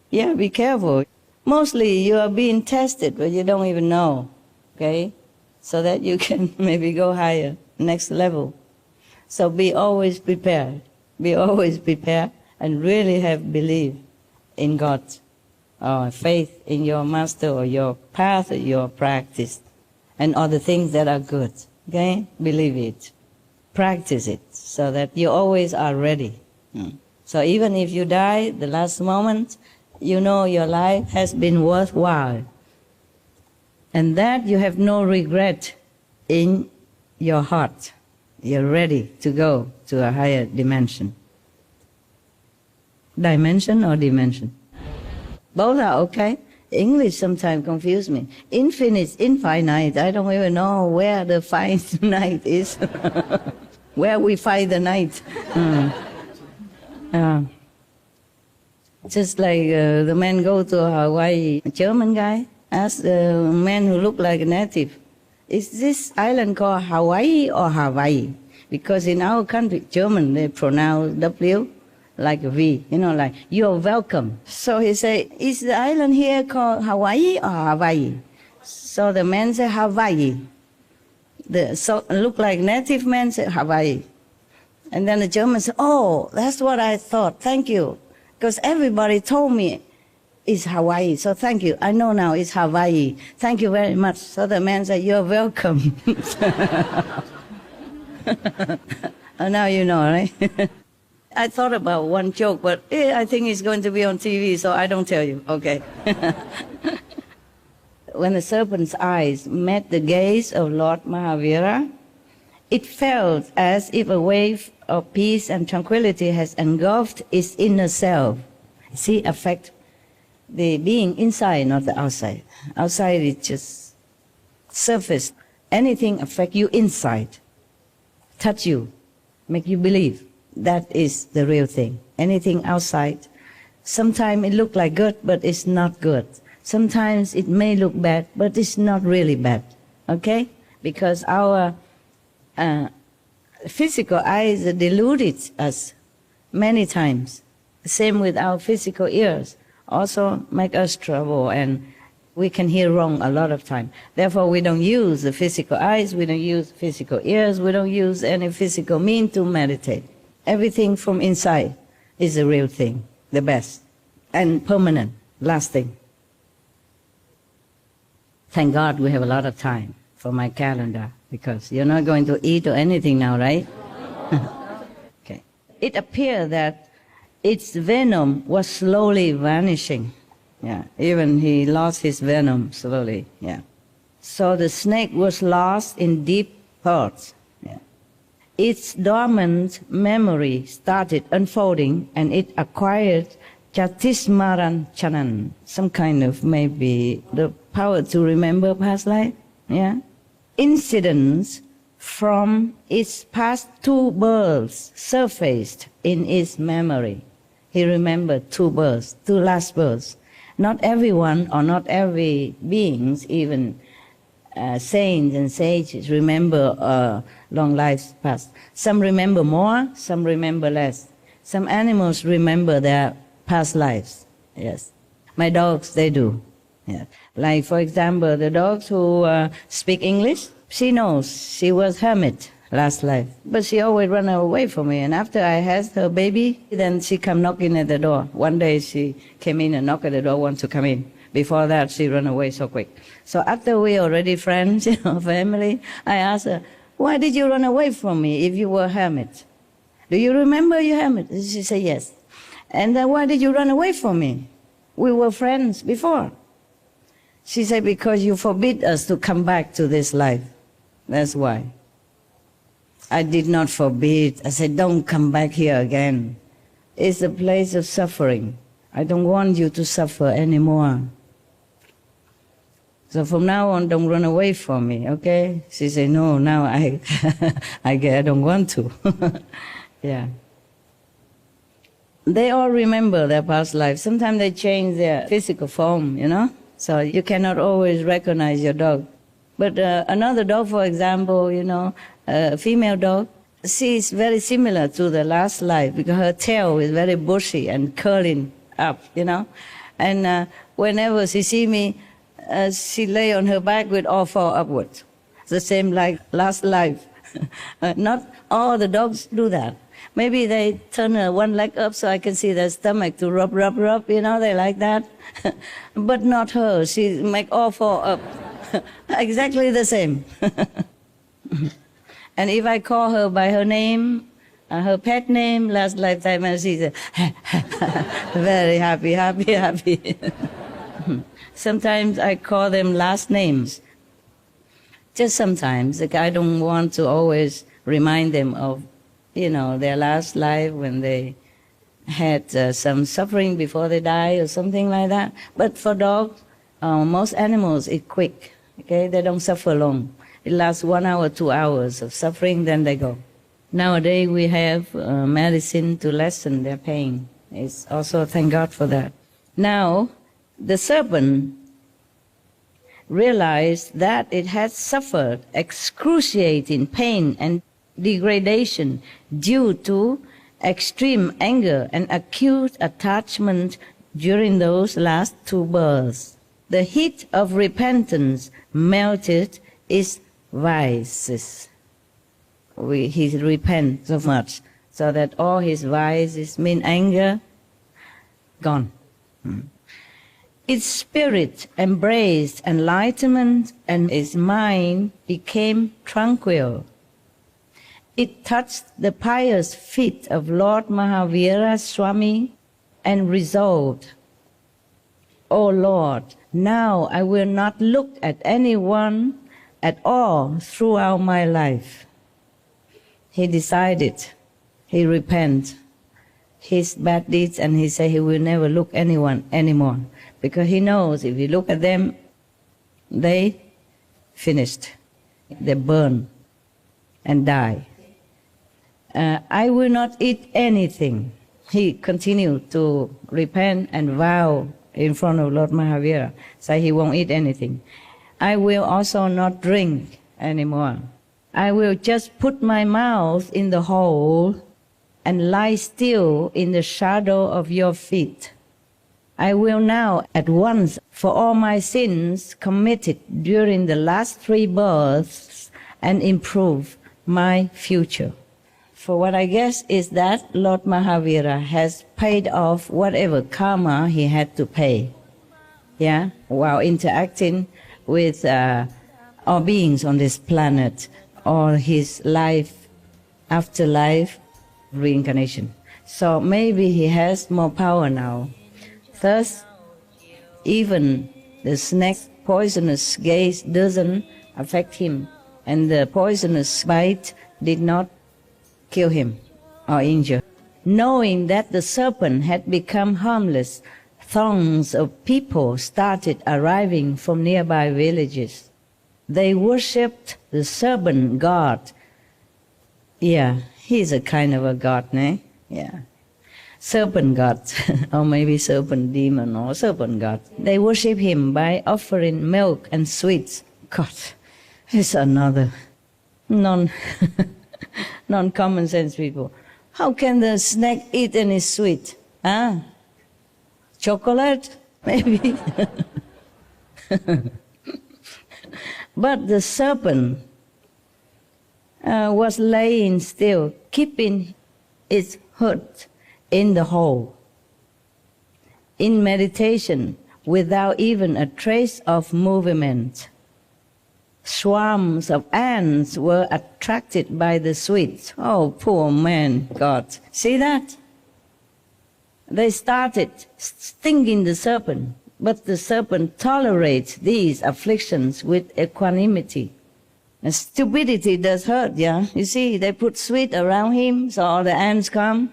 Yeah, be careful. Mostly you are being tested, but you don't even know, okay? So that you can maybe go higher, next level. So be always prepared. Be always prepared and really have belief in God, or faith in your master or your path or your practice and all the things that are good, okay? Believe it. Practice it so that you always are ready. So even if you die, the last moment, you know your life has been worthwhile. And that you have no regret in your heart. You're ready to go to a higher dimension. Dimension or dimension? Both are okay. English sometimes confuse me. Infinite, infinite. I don't even know where the finite is. Where we find the night. Just like the man go to Hawaii, a German guy asked the man who looked like a native, is this island called Hawaii or Hawaii? Because in our country, German, they pronounce W like a V, you know, like, you're welcome. So he said, is the island here called Hawaii or Hawaii? So the man said, Hawaii. So look like native man said, Hawaii. And then the German said, oh, that's what I thought, thank you. Because everybody told me it's Hawaii, so thank you. I know now it's Hawaii. Thank you very much. So the man said, you're welcome. Now you know, right? I thought about one joke, but I think it's going to be on TV, so I don't tell you. Okay. When the serpent's eyes met the gaze of Lord Mahavira, it felt as if a wave of peace and tranquility has engulfed its inner self. See, affect the being inside, not the outside. Outside is just surface. Anything affect you inside, touch you, make you believe. That is the real thing. Anything outside, sometimes it look like good, but it's not good. Sometimes it may look bad, but it's not really bad. Okay? Because our physical eyes deluded us many times. Same with our physical ears. Also make us trouble, and we can hear wrong a lot of time. Therefore, we don't use the physical eyes, we don't use physical ears, we don't use any physical means to meditate. Everything from inside is the real thing, the best, and permanent, lasting. Thank God we have a lot of time for my calendar, because you're not going to eat or anything now, right? Okay. It appeared that its venom was slowly vanishing. Yeah, even he lost his venom slowly. Yeah. So the snake was lost in deep thoughts. Yeah. Its dormant memory started unfolding, and it acquired Chatismaran Chanan, some kind of maybe the power to remember past life. Yeah. Incidents from its past 2 births surfaced in its memory. He remembered 2 births, 2 last births. Not everyone or not every beings, even saints and sages, remember long lives past. Some remember more, some remember less. Some animals remember their past lives. Yes. My dogs, they do. Yeah. Like, for example, the dogs who speak English, she knows she was hermit last life, but she always run away from me. And after I had her baby, then she come knocking at the door. One day she came in and knocked at the door, want to come in. Before that, she ran away so quick. So after we already friends, family, I asked her, why did you run away from me if you were hermit? Do you remember your hermit? She said yes. And then why did you run away from me? We were friends before. She said, because you forbid us to come back to this life. That's why. I did not forbid. I said, don't come back here again. It's a place of suffering. I don't want you to suffer anymore. So from now on, don't run away from me, okay? She said, no, now I don't want to. Yeah. They all remember their past life. Sometimes they change their physical form, you know? So you cannot always recognize your dog. But another dog, for example, you know, a female dog, she is very similar to the last life because her tail is very bushy and curling up, you know? And whenever she sees me, she lay on her back with all four upwards. The same like last life. Not all the dogs do that. Maybe they turn one leg up so I can see their stomach to rub, you know, they like that. But not her, she make all four up. Exactly the same. And if I call her by her name, her pet name, last lifetime, and she's very happy. Sometimes I call them last names. Just sometimes, like I don't want to always remind them of, you know, their last life when they had some suffering before they die or something like that. But for dogs, most animals, it's quick, okay? They don't suffer long. It lasts 1 hour, 2 hours of suffering, then they go. Nowadays we have medicine to lessen their pain. It's also, thank God for that. Now, the serpent realized that it had suffered excruciating pain and degradation due to extreme anger and acute attachment during those last 2 births. The heat of repentance melted its vices. He repents so much so that all his vices, mean anger, gone. Its spirit embraced enlightenment and its mind became tranquil. It touched the pious feet of Lord Mahavira Swami and resolved, O Lord, now I will not look at anyone at all throughout my life. He decided, he repent his bad deeds, and he said he will never look anyone anymore, because he knows if he look at them, they finished, they burn and die. I will not eat anything. He continued to repent and vow in front of Lord Mahavira, say he won't eat anything. I will also not drink anymore. I will just put my mouth in the hole and lie still in the shadow of your feet. I will now at once, for all my sins committed during the last 3 births, and improve my future. For what I guess is that Lord Mahavira has paid off whatever karma he had to pay, yeah, while interacting with all beings on this planet, or his life, afterlife, reincarnation. So maybe he has more power now. Thus, even the snake's poisonous gaze doesn't affect him, and the poisonous bite did not kill him or injure. Knowing that the serpent had become harmless, throngs of people started arriving from nearby villages. They worshipped the serpent god. Yeah, he's a kind of a god, eh? Yeah. Serpent god, or maybe serpent demon or serpent god. They worship him by offering milk and sweets. God, it's another non-common sense people. How can the snake eat any sweet? Huh? Chocolate? Maybe. But the serpent was laying still, keeping its head in the hole, in meditation, without even a trace of movement. Swarms of ants were attracted by the sweets. Oh, poor man, God. See that? They started stinging the serpent, but the serpent tolerates these afflictions with equanimity. And stupidity does hurt, yeah? You see, they put sweet around him, so all the ants come.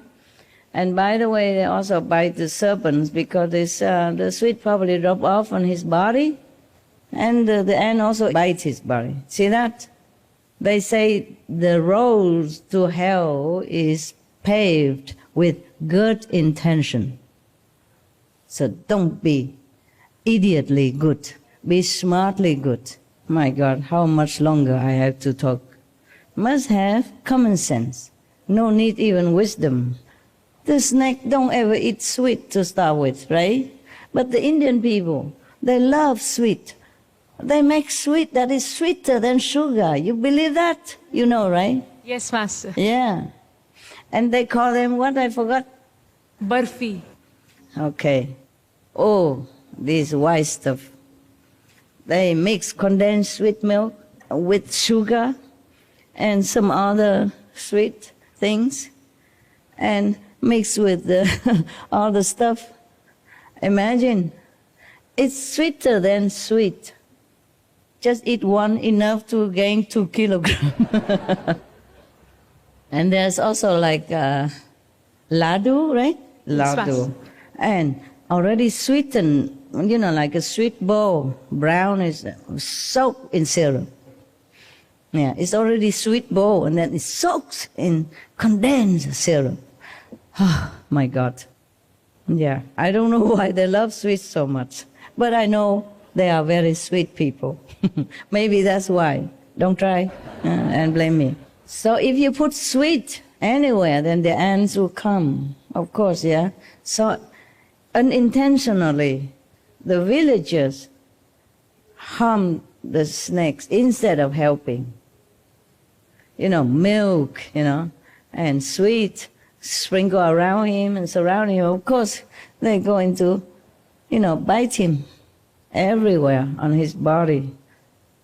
And by the way, they also bite the serpents because the sweet probably drop off on his body, and the ant also bites his body. See that? They say the road to hell is paved with good intention. So don't be idiotly good. Be smartly good. My God, how much longer I have to talk. Must have common sense. No need even wisdom. The snake don't ever eat sweet to start with, right? But the Indian people, they love sweet. They make sweet that is sweeter than sugar. You believe that? You know, right? Yes, Master. Yeah. And they call them what? I forgot. Barfi. Okay. Oh, this white stuff. They mix condensed sweet milk with sugar and some other sweet things and mix with all the stuff. Imagine, it's sweeter than sweet. Just eat one enough to gain 2 kilograms. And there's also like ladu, right? Ladu. And already sweetened, you know, like a sweet bowl. Brown is soaked in syrup. Yeah, it's already sweet bowl and then it soaks in condensed syrup. Oh, my God. Yeah, I don't know why they love sweets so much, but I know they are very sweet people. Maybe that's why. Don't try and blame me. So if you put sweet anywhere, then the ants will come, of course, yeah? So unintentionally, the villagers harm the snakes instead of helping. You know, milk, you know, and sweet, sprinkle around him and surround him. Of course, they're going to, you know, bite him everywhere on his body.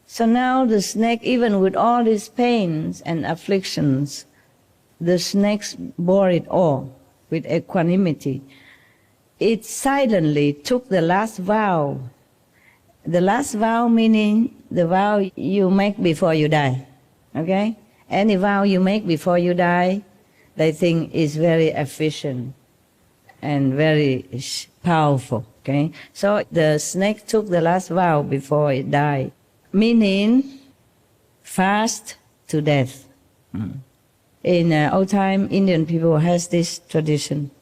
So now the snake, even with all these pains and afflictions, the snakes bore it all with equanimity. It silently took the last vow. The last vow meaning the vow you make before you die, okay? Any vow you make before you die, they think is very efficient and very powerful, okay? So the snake took the last vow before it died, meaning fast to death. In old time, Indian people has this tradition.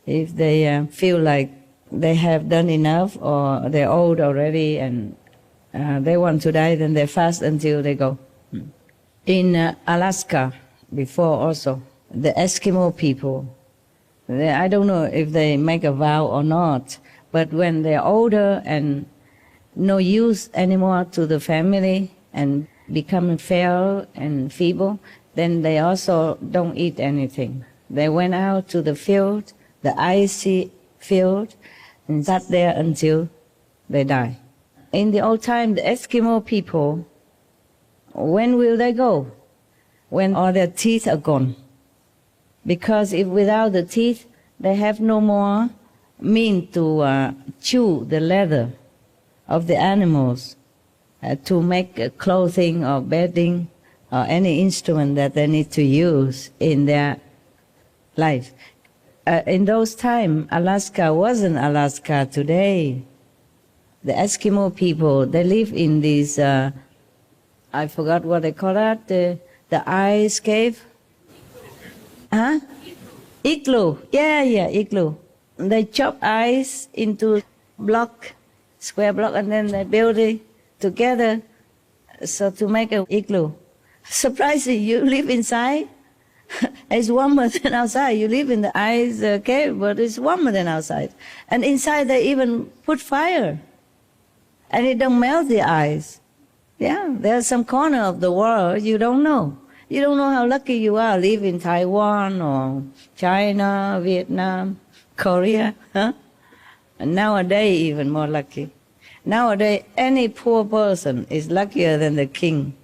If they feel like they have done enough or they're old already and they want to die, then they fast until they go. In Alaska, before also, the Eskimo people, I don't know if they make a vow or not, but when they're older and no use anymore to the family and become frail and feeble, then they also don't eat anything. They went out to the field, the icy field, and sat there until they die. In the old time, the Eskimo people, when will they go? When all their teeth are gone. Because if without the teeth, they have no more means to chew the leather of the animals to make clothing or bedding or any instrument that they need to use in their life. In those times, Alaska wasn't Alaska today. The Eskimo people, they live in these, I forgot what they call that, the ice cave? Huh? Igloo. Yeah, igloo. They chop ice into square block, and then they build it together so to make an igloo. Surprising, you live inside. It's warmer than outside. You live in the ice cave, but it's warmer than outside. And inside they even put fire. And it don't melt the ice. Yeah, there's some corner of the world you don't know. You don't know how lucky you are, live in Taiwan or China, Vietnam, Korea, huh? And nowadays even more lucky. Nowadays, any poor person is luckier than the king.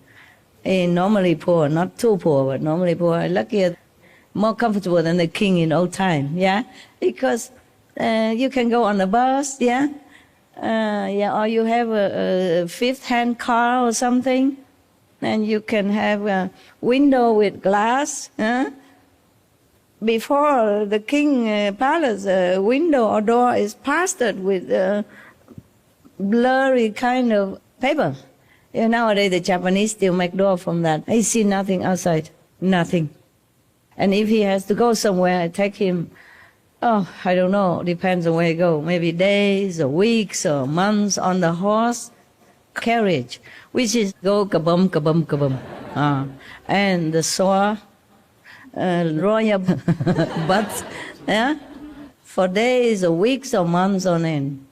Normally poor, not too poor, but normally poor, luckier more comfortable than the king in old time, yeah? Because you can go on a bus, yeah? Or you have a fifth-hand car or something, and you can have a window with glass. Before the king palace, window or door is plastered with blurry kind of paper. Nowadays the Japanese still make door from that. I see nothing outside, nothing. And if he has to go somewhere, I take him, I don't know, depends on where he go, maybe days or weeks or months on the horse carriage, which is go kabum, kabum, kabum. And the soar, royal butts, yeah, for days or weeks or months on end.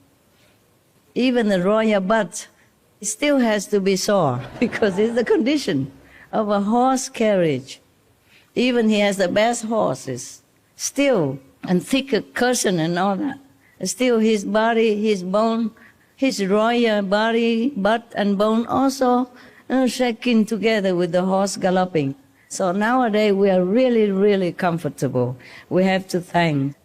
Even the royal butt still has to be sore because it's the condition of a horse carriage. Even he has the best horses, still, and thicker cushion and all that. Still his body, his bone, his royal body, butt and bone also shaking together with the horse galloping. So nowadays we are really, really comfortable. We have to thank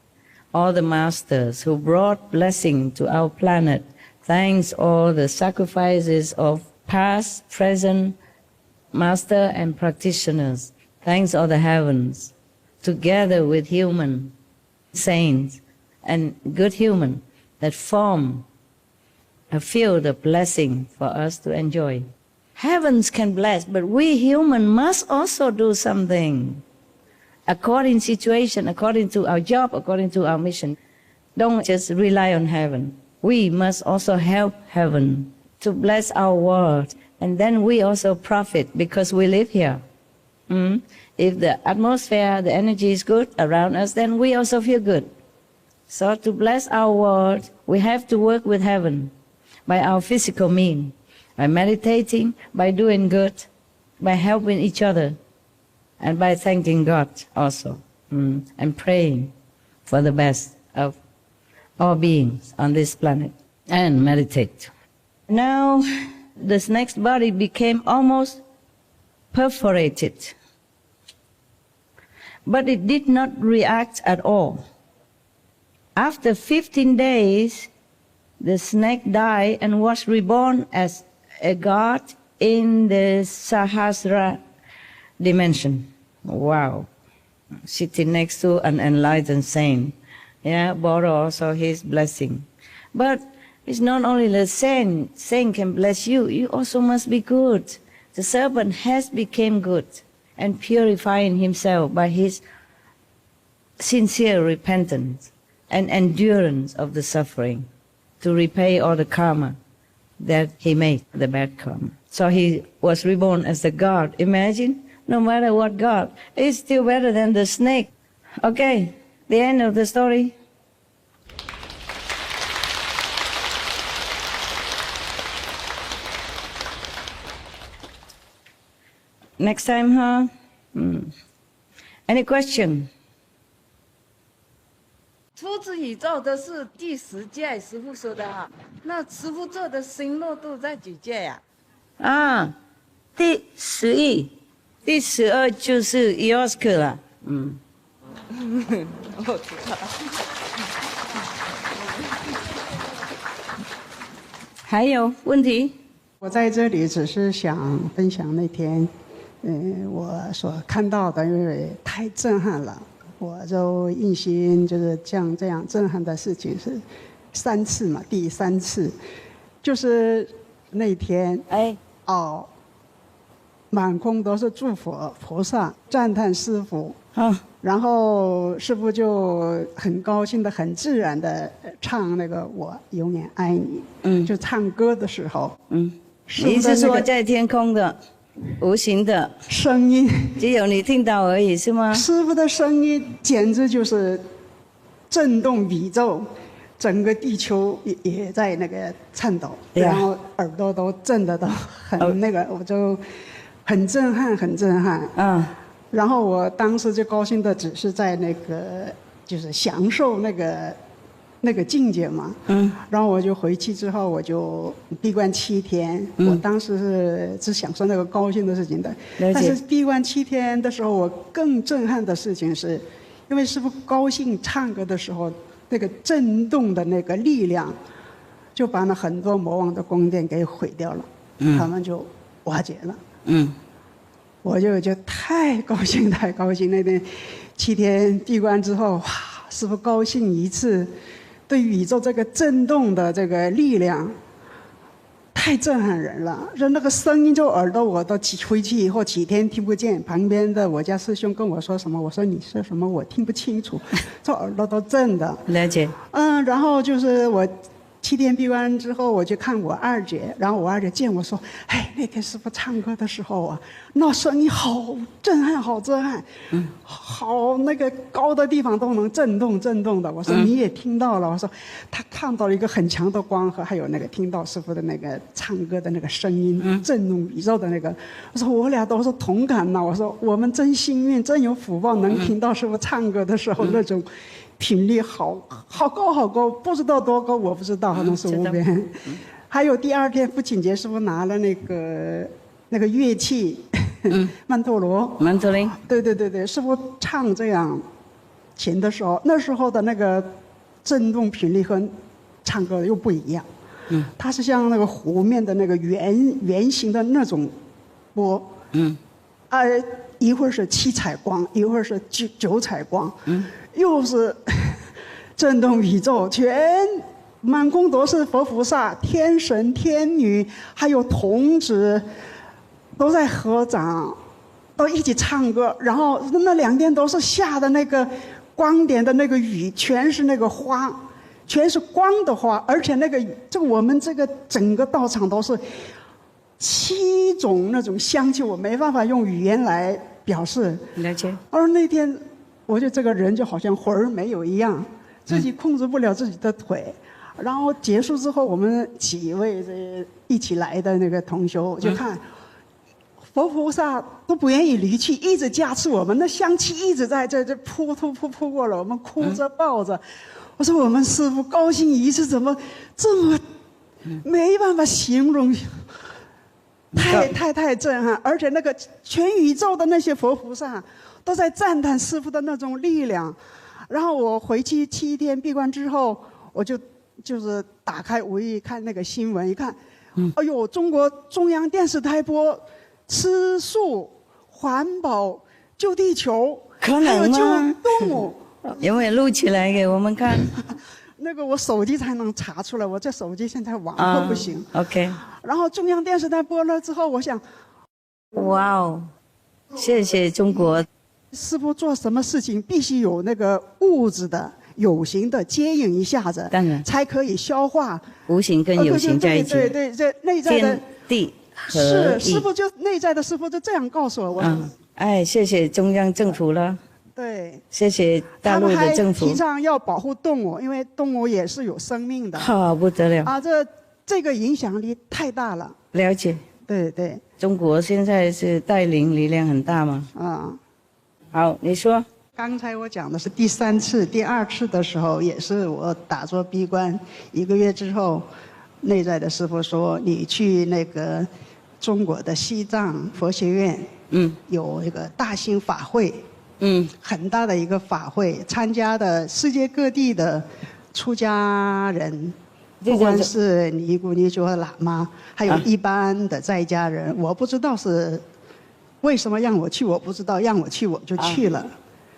all the masters who brought blessing to our planet. Thanks all the sacrifices of past, present, master and practitioners. Thanks all the heavens, together with human saints and good human that form a field of blessing for us to enjoy. Heavens can bless, but we human must also do something according to situation, according to our job, according to our mission. Don't just rely on heaven. We must also help heaven to bless our world, and then we also profit because we live here. If the atmosphere, the energy is good around us, then we also feel good. So to bless our world, we have to work with heaven by our physical means, by meditating, by doing good, by helping each other, and by thanking God also, and praying for the best of all beings on this planet, and meditate. Now, this next body became almost perforated, but it did not react at all. After 15 days, the snake died and was reborn as a god in the Sahasra dimension. Wow. Sitting next to an enlightened saint. Yeah, borrow also his blessing. But it's not only the saint can bless you, you also must be good. The serpent has become good and purifying himself by his sincere repentance and endurance of the suffering to repay all the karma that he made, the bad karma. So he was reborn as a god. Imagine, no matter what god, it's still better than the snake. Okay, the end of the story. Next time, huh? Any question? 出自宇宙的是第10届，师父说的哈。那师父做的星落度在几届呀？第11，第12就是 NHዔC 了。我知道。还有问题？我在这里只是想分享那天，我所看到的，因为太震撼了。我就一心就是像这样震撼的事情是3次嘛，第3次就是那天，满空都是诸佛菩萨赞叹师父，然后师父就很高兴的、很自然的唱那个我永远爱你，就唱歌的时候，你是说在天空的？无形的声音，只有你听到而已，是吗？师父的声音简直就是震动宇宙，整个地球也在那个颤抖，然后耳朵都震得都很那个，我就很震撼，很震撼。然后我当时就高兴的只是在那个就是享受那那个境界嘛。然后我就回去之后，我就闭关7天。我当时是只享受那个高兴的事情的。但是闭关7天的时候，我更震撼的事情是，因为师父高兴唱歌的时候，那个震动的那个力量，就把那很多魔王的宫殿给毁掉了。他们就瓦解了。我就太高兴，太高兴。那天7天闭关之后，哇，师父高兴一次，对宇宙这个震动的这个力量，太震撼人了。就那个声音，就耳朵我都回去以后几天听不见。旁边的我家师兄跟我说什么，我说你说什么我听不清楚，这耳朵都震的。了解。然后就是我7天闭关之后，我去看我二姐，然后我二姐见我说：“哎，那天师父唱歌的时候啊，那声音好震撼，好震撼，好那个高的地方都能震动的。”我说：“你也听到了？”我说：“他看到了一个很强的光和还有那个听到师父的那个唱歌的那个声音，震动宇宙的那个。”我说：“我俩都是同感呐。”我说：“我们真幸运，真有福报，能听到师父唱歌的时候那种。”频率好高好高，不知道多高，我不知道，可能是无边。还有第2天父亲节，师父拿了那个乐器，曼陀罗。曼陀林。对，师父唱这样琴的时候，那时候的那个震动频率和唱歌又不一样。它是像那个湖面的那个圆形的那种波。一会儿是7彩光，一会儿是9彩光。又是震动宇宙，全满空都是佛菩萨、天神、天女，还有童子，都在合掌，都一起唱歌。然后那2天都是下的那个光点的那个雨，全是那个花，全是光的花，而且我们这个整个道场都是7种那种香气，我没办法用语言来表示。了解。而那天。我觉得这个人就好像魂儿没有一样，自己控制不了自己的腿。然后结束之后，我们几位一起来的那个同修就看，佛菩萨都不愿意离去，一直加持我们，那香气一直在这扑过了，我们哭着抱着。我说我们师父高兴一次怎么这么没办法形容，太震撼，而且那个全宇宙的那些佛菩萨。都在赞叹师父的那种力量，然后我回去7天闭关之后，我就是打开无意看那个新闻，一看，哎呦，中国中央电视台播吃素、环保、救地球，可能吗？还有救动物，有没有录起来给我们看？那个我手机才能查出来，我这手机现在网络不行。OK。然后中央电视台播了之后，我想，哇哦，谢谢中国。师父做什么事情必须有那个物质的、有形的接应一下子，当然才可以消化。无形跟有形在一起。对，这内在的天地合一。是师父就内在的师父就这样告诉我。谢谢中央政府了。对，谢谢大陆的政府。他们还提倡要保护动物，因为动物也是有生命的。好不得了啊！这个影响力太大了。了解。对。中国现在是带领力量很大吗？好，你说。刚才我讲的是第3次、第2次的时候，也是我打坐闭关1个月之后，内在的师父说你去那个中国的西藏佛学院，有一个大型法会，很大的一个法会，参加的世界各地的出家人，不管是尼姑、尼姑和喇嘛，还有一般的在家人，我不知道是。为什么让我去？我不知道，让我去我就去了。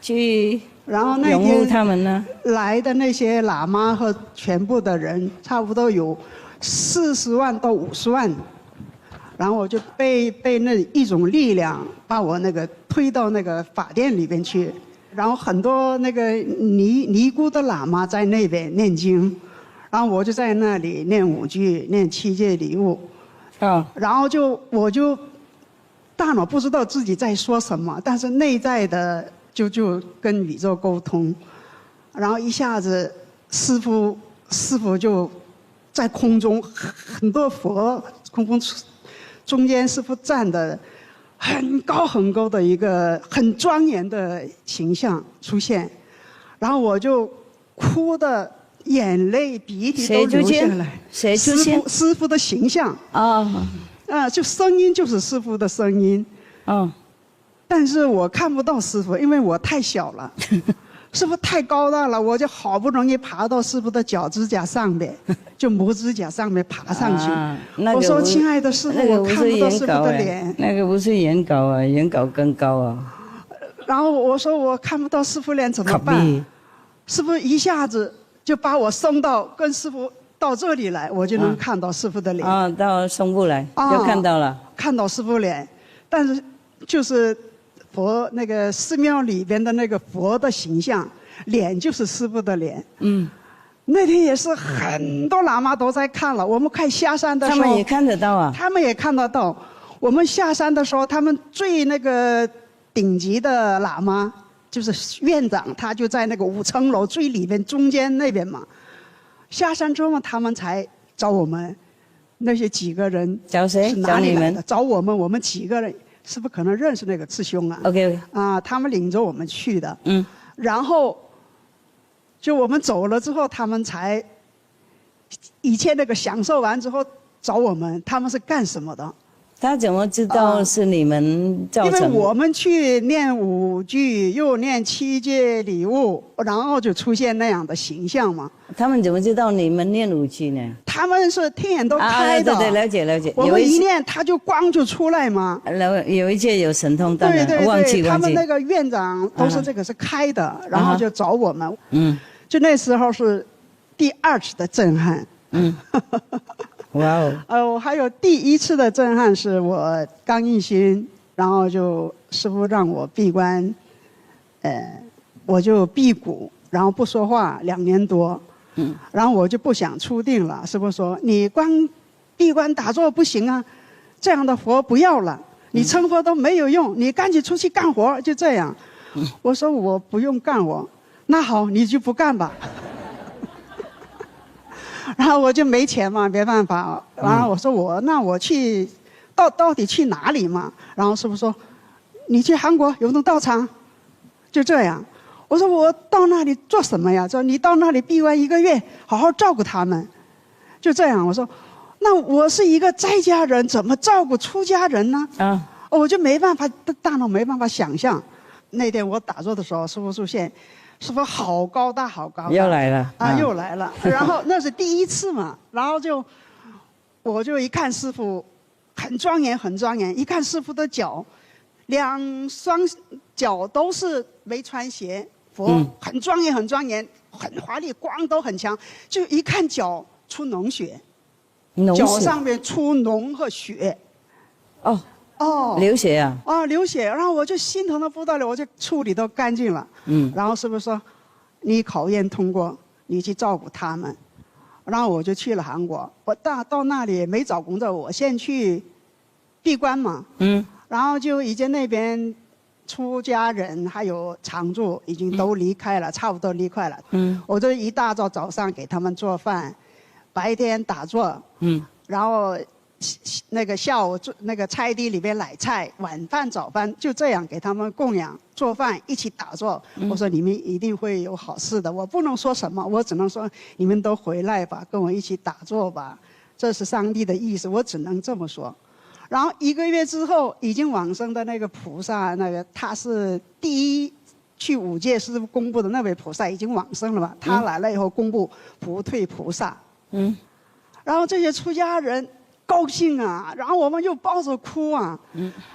去，然后那天他们呢来的那些喇嘛和全部的人，差不多有40万到50万。然后我就被那一种力量把我那个推到那个法殿里边去，然后很多那个尼姑的喇嘛在那边念经，然后我就在那里念5句，念7戒礼物。然后我就。大脑不知道自己在说什么，但是内在的就跟宇宙沟通，然后一下子师父就在空中，很多佛空中中间师父站的很高很高的一个很庄严的形象出现，然后我就哭的眼泪鼻涕都流下来。谁出现？师父的形象。就声音就是师父的声音。但是我看不到师父，因为我太小了。师父太高大了，我就好不容易爬到师父的脚指甲上面，就拇指甲上面爬上去。我说：“亲爱的师父，我看不到师父的脸。”那个不是原稿啊，原稿更高啊。然后我说：“我看不到师父脸怎么办？”师父一下子就把我送到跟师父到这里来，我就能看到师父的脸。到胸部来就看到了，看到师父脸，但是就是佛那个寺庙里边的那个佛的形象，脸就是师父的脸。那天也是很多喇嘛都在看了。我们快下山的时候，他们也看得到啊。他们也看得到。我们下山的时候，他们最那个顶级的喇嘛就是院长，他就在那个5层楼最里边中间那边嘛。下山之后，他们才找我们那些几个人。找谁？找你们？找我们，我们几个人。是不是可能认识那个师兄啊 ？OK。他们领着我们去的。然后，就我们走了之后，他们才一切那个享受完之后找我们，他们是干什么的？他怎么知道是你们造成的？因为我们去念5句，又念7戒礼物，然后就出现那样的形象嘛。他们怎么知道你们念5句呢？他们是天眼都开的。对，了解。我们一念，他就光就出来嘛。有一届有神通，当然忘记。他们那个院长都是这个是开的，然后就找我们。就那时候是第2次的震撼。哇哦！我还有第1次的震撼是我刚一心，然后就师父让我闭关，我就闭谷，然后不说话2年多，然后我就不想出定了。师父说：“你光闭关打坐不行啊，这样的佛不要了，你成佛都没有用，你赶紧出去干活。”就这样，我说我不用干活，那好，你就不干吧。然后我就没钱嘛，没办法。然后我说我去，到底去哪里嘛？然后师父说，你去韩国有道场，就这样。我说我到那里做什么呀？说你到那里闭关1个月，好好照顾他们，就这样。我说，那我是一个在家人，怎么照顾出家人呢？我就没办法，大脑没办法想象。那天我打坐的时候，师父出现。师父好高大，好高大。又来了又来了。然后那是第1次嘛，然后我就一看师父，很庄严，很庄严。一看师父的脚，2双脚都是没穿鞋，佛很庄严，很庄严，很华丽，光都很强。就一看脚出脓血，脚上面出脓和血。流血啊！流血，然后我就心疼的不得了，我就处理都干净了。然后师父说，你考验通过，你去照顾他们。然后我就去了韩国，我到那里没找工作，我先去闭关嘛。然后就已经那边出家人还有常住已经都离开了，差不多离开了。我就一大早上给他们做饭，白天打坐。然后。那个下午那个菜地里边买菜，晚饭早饭就这样给他们供养做饭，一起打坐。我说你们一定会有好事的，我不能说什么，我只能说你们都回来吧，跟我一起打坐吧，这是上帝的意思，我只能这么说。然后1个月之后，已经往生的那个菩萨，那个他是第1去5戒师父公布的那位菩萨已经往生了嘛，他来了以后公布不退菩萨。然后这些出家人。高兴啊，然后我们又抱着哭啊。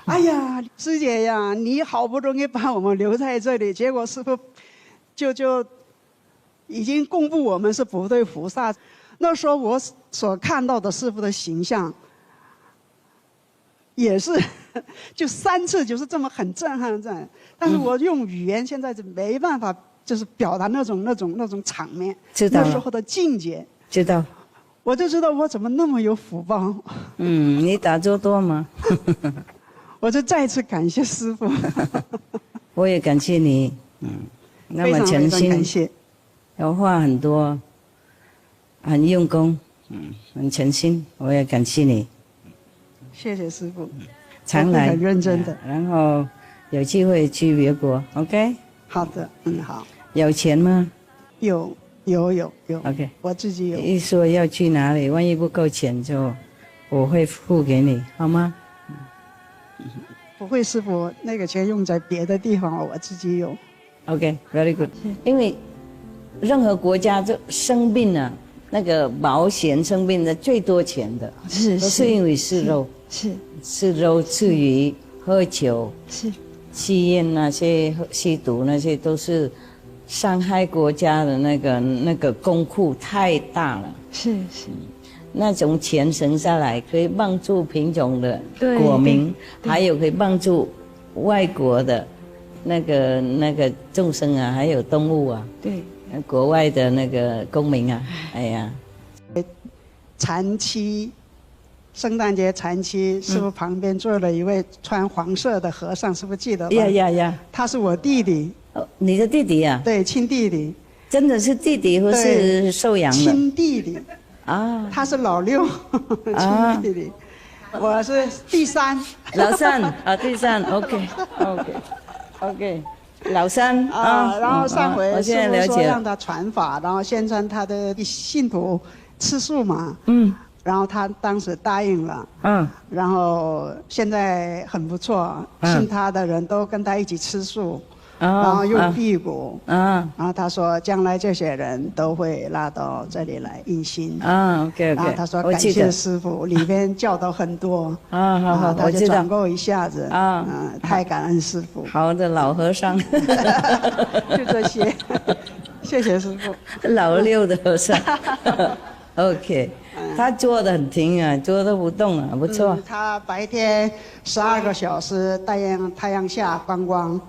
哎呀，师姐呀，你好不容易把我们留在这里，结果师父就已经公布我们是不对菩萨。那时候我所看到的师父的形象，也是就3次就是这么很震撼这样。但是我用语言现在就没办法，就是表达那种场面，那时候的境界。知道。我就知道我怎么那么有福报。你打坐多吗？我就再次感谢师父。我也感谢你，那么诚心，非常感谢。有话很多，很用功，很诚心，我也感谢你。谢谢师父，常来，很认真的。然后有机会去别国 ，OK？ 好的，好。有钱吗？有。有 OK， 我自己有。一说要去哪里，万一不够钱就我会付给你，好吗？不会，师傅，那个钱用在别的地方，我自己有。OK，very good。因为任何国家就生病啊，那个保险生病的最多钱的，都是因为吃肉，吃肉吃鱼喝酒，吸烟那些吸毒那些都是伤害国家的那个公库太大了。是。那种钱省下来，可以帮助贫穷的国民，还有可以帮助外国的那个众生啊，还有动物啊，对，国外的那个公民啊，哎呀，禅期，圣诞节禅期，师傅旁边坐了一位穿黄色的和尚，师傅记得吧？呀，他是我弟弟。哦，你的弟弟啊？对，亲弟弟。真的是弟弟或是收养的？亲弟弟。啊，他是老六，亲弟弟，我是第三，老三啊，第三 ，OK，老三啊。然后上回我现在了解说让他传法，然后宣传他的信徒吃素嘛，然后他当时答应了，然后现在很不错，信他的人都跟他一起吃素。然后用辟谷，然后他说将来这些人都会拉到这里来印心。OK， 然后他说感谢师父，里边教导很多。好，他就转过一下子。太感恩师父。好的，老和尚。就这些，谢谢师父。老六的和尚。OK， 他坐得很停啊，坐都不动啊，不错。他白天12个小时太阳下观光。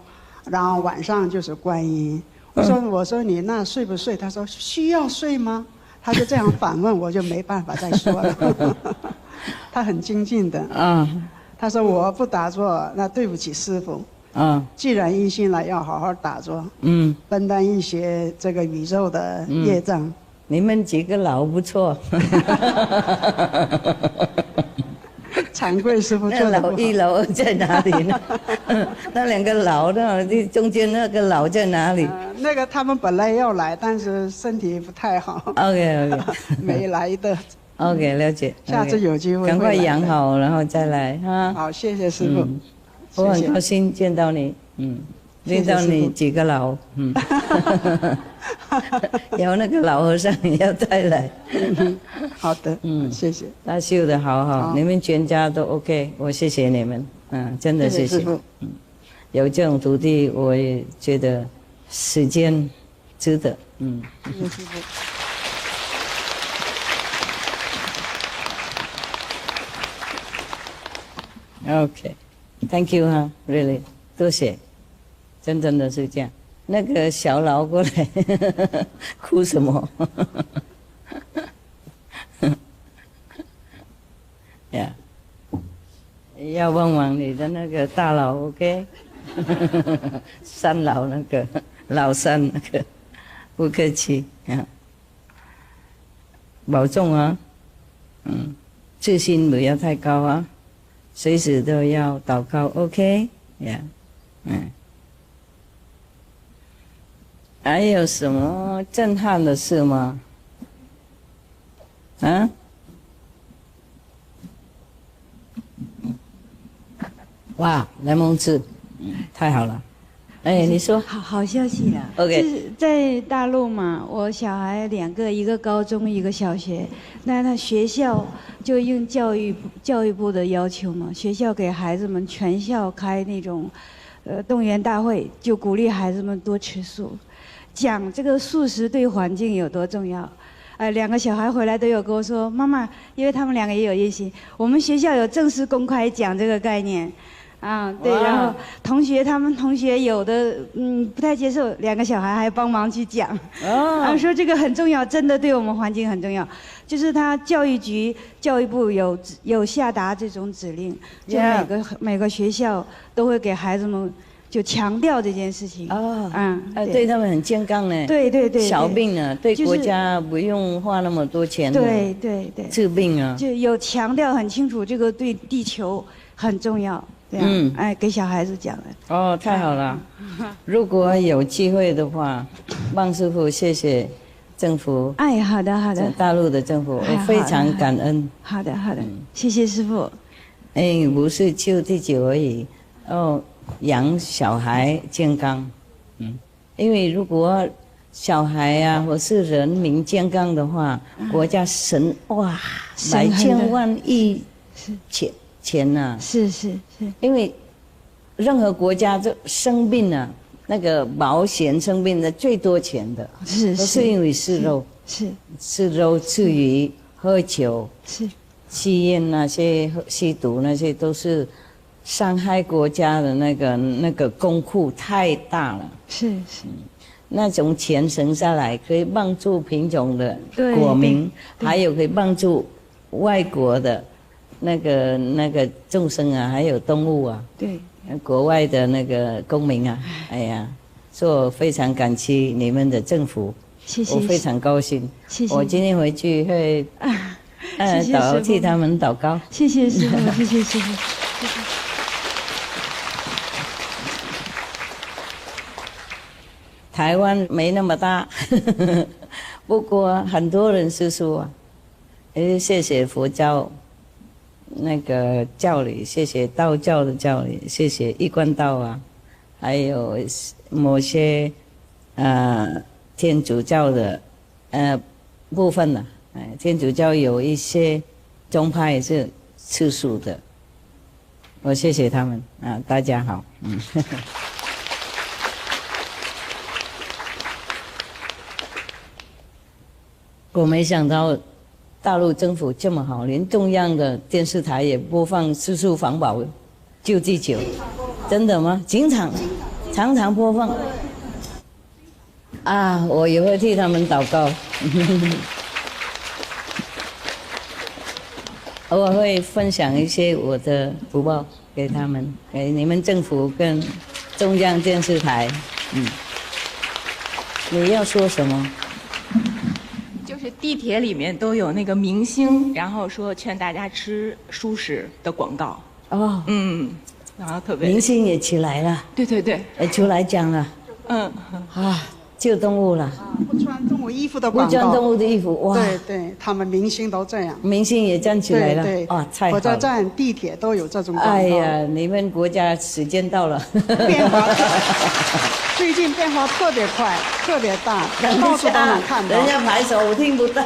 然后晚上就是观音。我说你那睡不睡？他说需要睡吗？他就这样反问，我就没办法再说了。他很精进的。他说我不打坐，那对不起师父。既然一心来，要好好打坐。分担一些这个宇宙的业障。你们几个老不错。惭愧师父做得不好。那老一老二在哪里呢？那两个老的，中间那个老在哪里？那个他们本来要来，但是身体不太好。OK， 没来的。OK， 了解。下次有机会赶快养好，然后再来哈。好，谢谢师父。我很高兴见到你。见到你几个老。有那个老和尚也要带来。好的，谢谢。他修得好，你们全家都 OK， 我谢谢你们，真的谢谢。有这种徒弟，我也觉得时间值得，谢谢师父。OK，Thank you 哈 ，Really， 多谢，真的是这样。那个小老过来，哭什么？呀，要帮忙你的那个大佬 ，OK？ 三老那个老三那个，不客气啊，保重啊，自信不要太高啊，随时都要祷告 ，OK？ 呀，还有什么震撼的事吗？哇，莱蒙汁，太好了！哎，你说。好消息啊 ！OK， 就是在大陆嘛，我小孩2个，一个高中，一个小学。那他学校就应教育部的要求嘛，学校给孩子们全校开那种，动员大会，就鼓励孩子们多吃素。讲这个素食对环境有多重要，2个小孩回来都有跟我说，妈妈，因为他们2个也有印心，我们学校有正式公开讲这个概念，对，然后他们同学有的不太接受，2个小孩还帮忙去讲，说这个很重要，真的对我们环境很重要，就是他教育局、教育部有下达这种指令，就每个学校都会给孩子们。就强调这件事情对他们很健康呢。对，小病呢，对国家不用花那么多钱。对，治病啊，就有强调很清楚，这个对地球很重要。这样，给小孩子讲的。太好了！如果有机会的话，汪师傅，谢谢政府，哎，好的好的，大陆的政府，我非常感恩。好的好的，谢谢师父。哎，不是就第9而已，养小孩健康，因为如果小孩啊或是人民健康的话，国家省哇百千万亿钱呐，是，因为任何国家这生病啊，那个保险生病的最多钱的，都是因为吃肉，吃肉吃鱼喝酒，吸烟那些吸毒那些都是伤害国家的那个功库太大了，是，那种钱省下来可以帮助贫穷的国民，还有可以帮助外国的那个众生啊，还有动物啊，对，国外的那个公民啊，哎呀，所以我非常感激你们的政府，谢谢，我非常高兴，谢谢，我今天回去会替他们祷告，谢谢师父，谢谢师父，谢谢。台湾没那么大，不过很多人是说啊，谢谢佛教那个教理，谢谢道教的教理，谢谢一贯道啊，还有某些天主教的部分呢，天主教有一些宗派是吃素的，我谢谢他们啊，大家好，我没想到大陆政府这么好，连中央的电视台也播放吃素环保救地球，真的吗？常常播放啊！我也会替他们祷告，我会分享一些我的福报给他们，给你们政府跟中央电视台。你要说什么？就是地铁里面都有那个明星，然后说劝大家吃素食的广告。哦，然后特别明星也起来了，对，也出来讲了，救动物了，不穿动物衣服的广告，不穿动物的衣服，哇，对，他们明星都这样，明星也站起来了，对，太好了，火车站、地铁都有这种广告。哎呀，你们国家时间到了，变化最近变化特别快，特别大，到处都能看到。人家拍手，我听不到。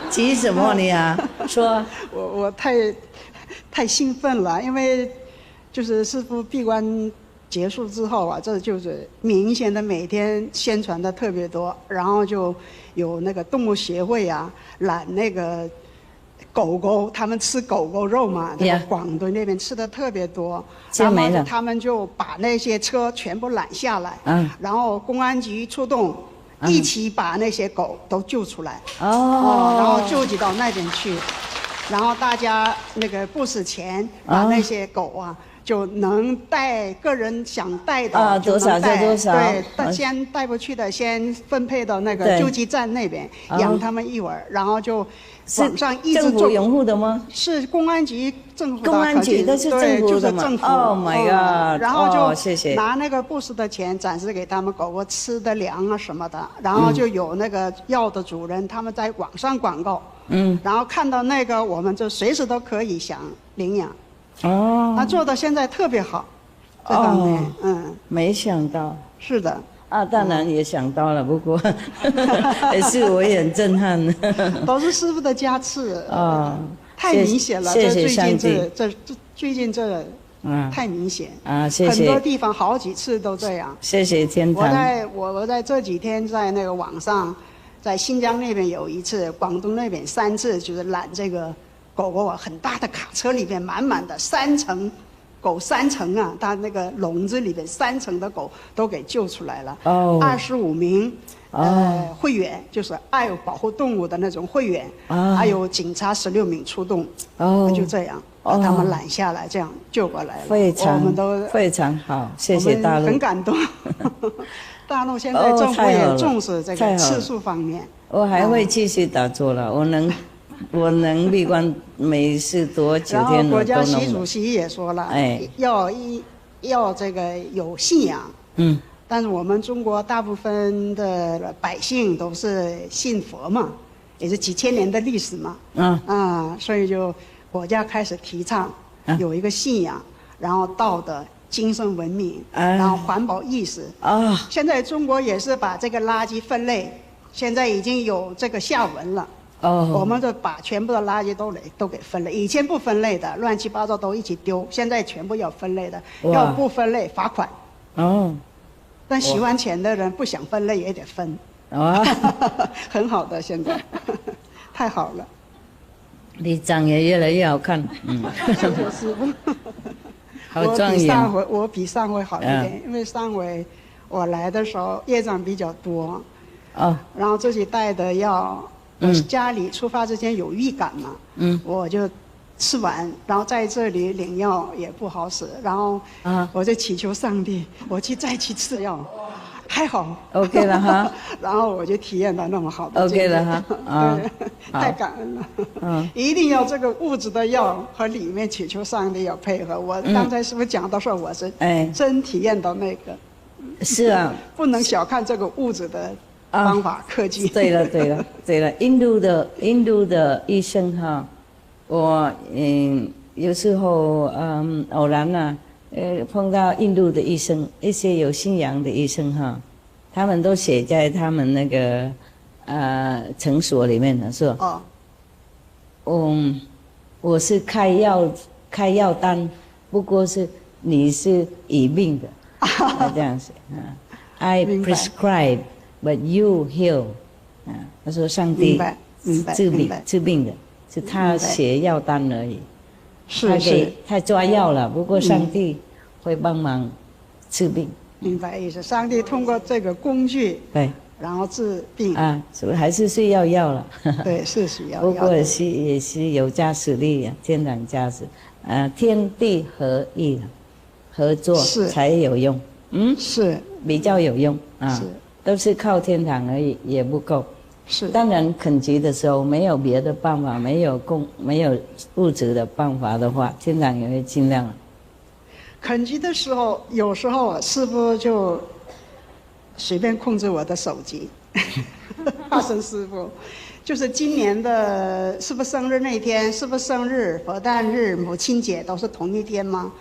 急什么你啊？说。我太兴奋了，因为就是师父闭关结束之后啊，这就是明显的每天宣传的特别多，然后就有那个动物协会啊揽那个狗狗，他们吃狗狗肉嘛，这个广东那边吃的特别多，然后他们就把那些车全部拦下来，然后公安局出动，一起把那些狗都救出来，然后救济到那边去，然后大家那个不死钱把那些狗啊。就能带个人想带的多少就多少，对，先带不去的先分配到那个救济站那边养他们一会儿，然后就网上一直政府拥护的吗？是公安局政府的，公安局都是政府的嘛，就是政府。Oh my god！ 然后就谢谢拿那个布施的钱暂时给他们狗狗吃的粮啊什么的，然后就有那个药的主人他们在网上广告，然后看到那个我们就随时都可以想领养。他做的现在特别好，这方面，没想到，是的，当然也想到了，不过也是我也很震撼，都是师父的加持，太明显了，谢谢上帝，最近这太明显谢谢，很多地方好几次都这样，谢谢天堂。我在这几天在那个网上，在新疆那边有一次，广东那边3次，就是揽这个。狗狗啊，很大的卡车里面满满的3层，狗3层啊，它那个笼子里面3层的狗都给救出来了。25名会员，就是爱保护动物的那种会员，还有警察16名出动，就这样把他们拦下来，这样救过来了。我们都非常好，谢谢大陆，很感动。大陆现在政府也重视这个吃素方面。我还会继续打坐了，我能闭关没事多9天然后国家习主席也说了，要这个有信仰，但是我们中国大部分的百姓都是信佛嘛，也是几千年的历史嘛，所以就国家开始提倡有一个信仰，然后道德、精神文明，然后环保意识。现在中国也是把这个垃圾分类，现在已经有这个下文了。我们就把全部的垃圾都给分类，以前不分类的，乱七八糟都一起丢，现在全部要分类的，要不分类罚款。但喜欢钱的人不想分类也得分。很好的，现在太好了。你长也越来越好看。谢谢师父。好庄严。我比上回好一点，因为上回我来的时候业障比较多，然后自己带的药。我家里出发之前有预感嘛，我就吃完，然后在这里领药也不好使，然后我就祈求上帝，我再去吃药，还好 ，OK 了哈。然后我就体验到那么好的 ，OK 了哈，对，太感恩了。一定要这个物质的药和里面祈求上帝要配合。我刚才是不是讲到说我是真体验到那个？是啊，不能小看这个物质的。方法科技。对了，印度的医生哈，我有时候偶然碰到印度的医生，一些有信仰的医生哈，他们都写在他们那个诊所里面的说，我是开药单，不过是你是以病的，这样子I prescribe。But you heal， 他说上帝治病的，是他写药单而已，他抓药了，不过上帝会帮忙治病。明白意思，上帝通过这个工具，对，然后治病所以还是需要药了。对，是需要。不过也是有加持力天堂加持，天地合一合作才有用，是比较有用是。都是靠天堂而已，也不够。是，当然垦集的时候没有别的办法，没有物质的办法的话，天堂也会尽量。垦集的时候，有时候师父就随便控制我的手机，化身师父。就是今年的师父生日那天，师父生日、佛诞日、母亲节都是同一天吗？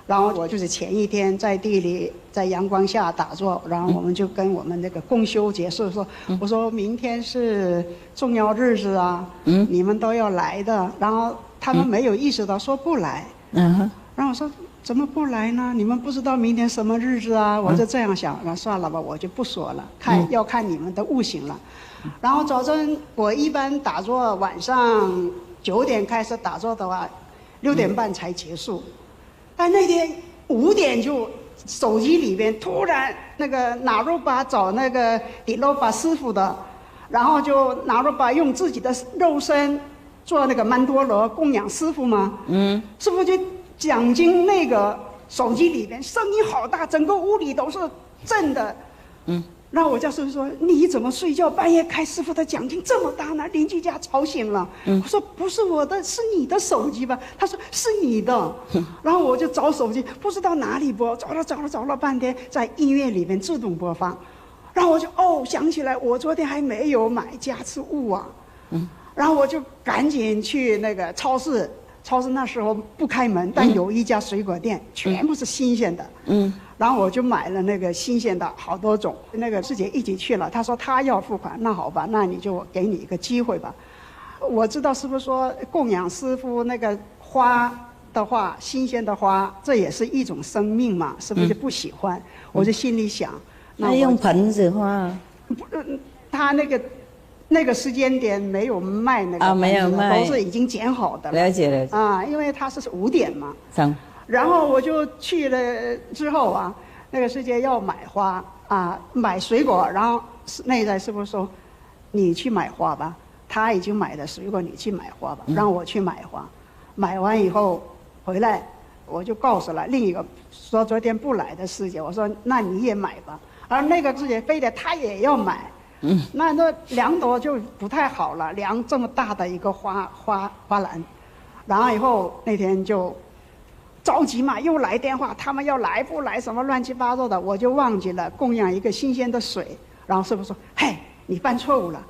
然后我就是前一天在地里，在阳光下打坐，然后我们就跟我们那个共修结束说，我说明天是重要日子啊，你们都要来的。然后他们没有意识到说不来，然后我说怎么不来呢？你们不知道明天什么日子啊？我就这样想，那算了吧，我就不说了，要看你们的悟性了。然后早晨我一般打坐，晚上9点开始打坐的话，6点半才结束。但那天5点就手机里边突然那个拿入巴找那个底罗巴师傅的，然后就拿入巴用自己的肉身做那个曼多罗供养师傅嘛。师傅就讲经，那个手机里边声音好大，整个屋里都是震的。然后我叫师傅说：“你怎么睡觉半夜开师傅的讲经这么大呢？邻居家吵醒了。”我说：“不是我的，是你的手机吧？”他说：“是你的。”然后我就找手机，不知道哪里播，找了半天，在音乐里面自动播放。然后我就想起来，我昨天还没有买加持物啊。然后我就赶紧去那个超市那时候不开门，但有一家水果店，全部是新鲜的。然后我就买了那个新鲜的好多种。那个师姐一起去了，她说她要付款，那好吧，那你就给你一个机会吧。我知道师父说供养师父那个花的话，新鲜的花，这也是一种生命嘛，师父就不喜欢。我就心里想，那用盆子花，他那个时间点没有卖那个，没有卖，都是已经剪好的了。了解因为他是5点嘛。然后我就去了之后啊，那个师姐要买花买水果，然后内在师父说：“你去买花吧，他已经买了水果，你去买花吧。”让我去买花，买完以后回来，我就告诉了另一个说昨天不来的师姐，我说：“那你也买吧。”而那个师姐非得她也要买。那2朵就不太好了，2这么大的一个花篮，然后以后那天就着急嘛，又来电话，他们要来不来什么乱七八糟的，我就忘记了供养一个新鲜的水。然后师父说：“嘿，你办错误了，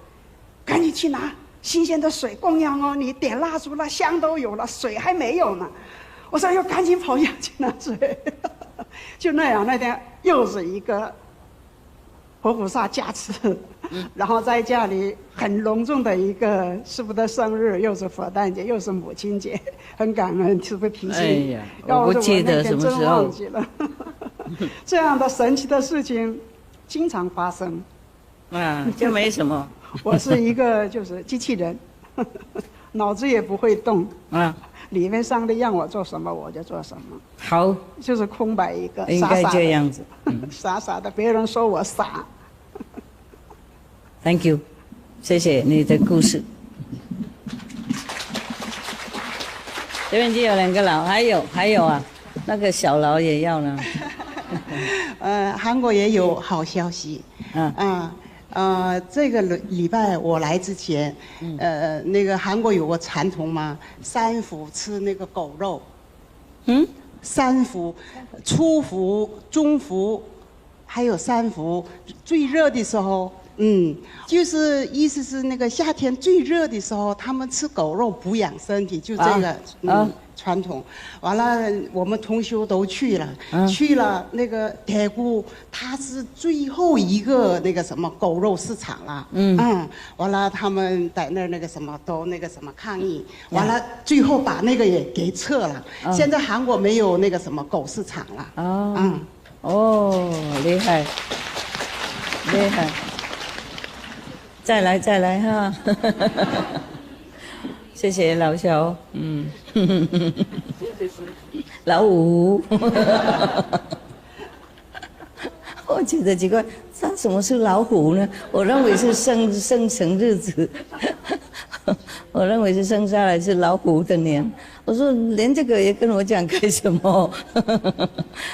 赶紧去拿新鲜的水供养哦。你点蜡烛了，香都有了，水还没有呢。”我说：“又赶紧跑下去拿水。”就那样，那天又是一个活菩萨加持，然后在家里很隆重的一个师父的生日，又是佛诞节，又是母亲节，很感恩师父提醒。哎呀，要我不记得什么时候。忘记了。这样的神奇的事情经常发生。啊，就没什么。我是一个就是机器人，脑子也不会动。啊。里面上帝让我做什么我就做什么，好，就是空白一个，应该这样子，傻傻的，别人说我傻。Thank you， 谢谢你的故事。这边就有2个老，还有啊，那个小老也要呢。韩国也有好消息。这个礼拜我来之前，那个韩国有个传统嘛，3伏吃那个狗肉。3伏，初伏、中伏，还有3伏，最热的时候，就是意思是那个夏天最热的时候，他们吃狗肉补养身体，就这个传统。完了，我们同修都去了，去了那个대구，它是最后一个那个什么狗肉市场了。完了，他们在那个什么都那个什么抗议，完了最后把那个也给撤了。现在韩国没有那个什么狗市场了。厉害，厉害。再来哈。谢谢老小，老五。我觉得奇怪，为什么是老虎呢？我认为是生辰日子，我认为是生下来是老虎的年。我说连这个也跟我讲干什么？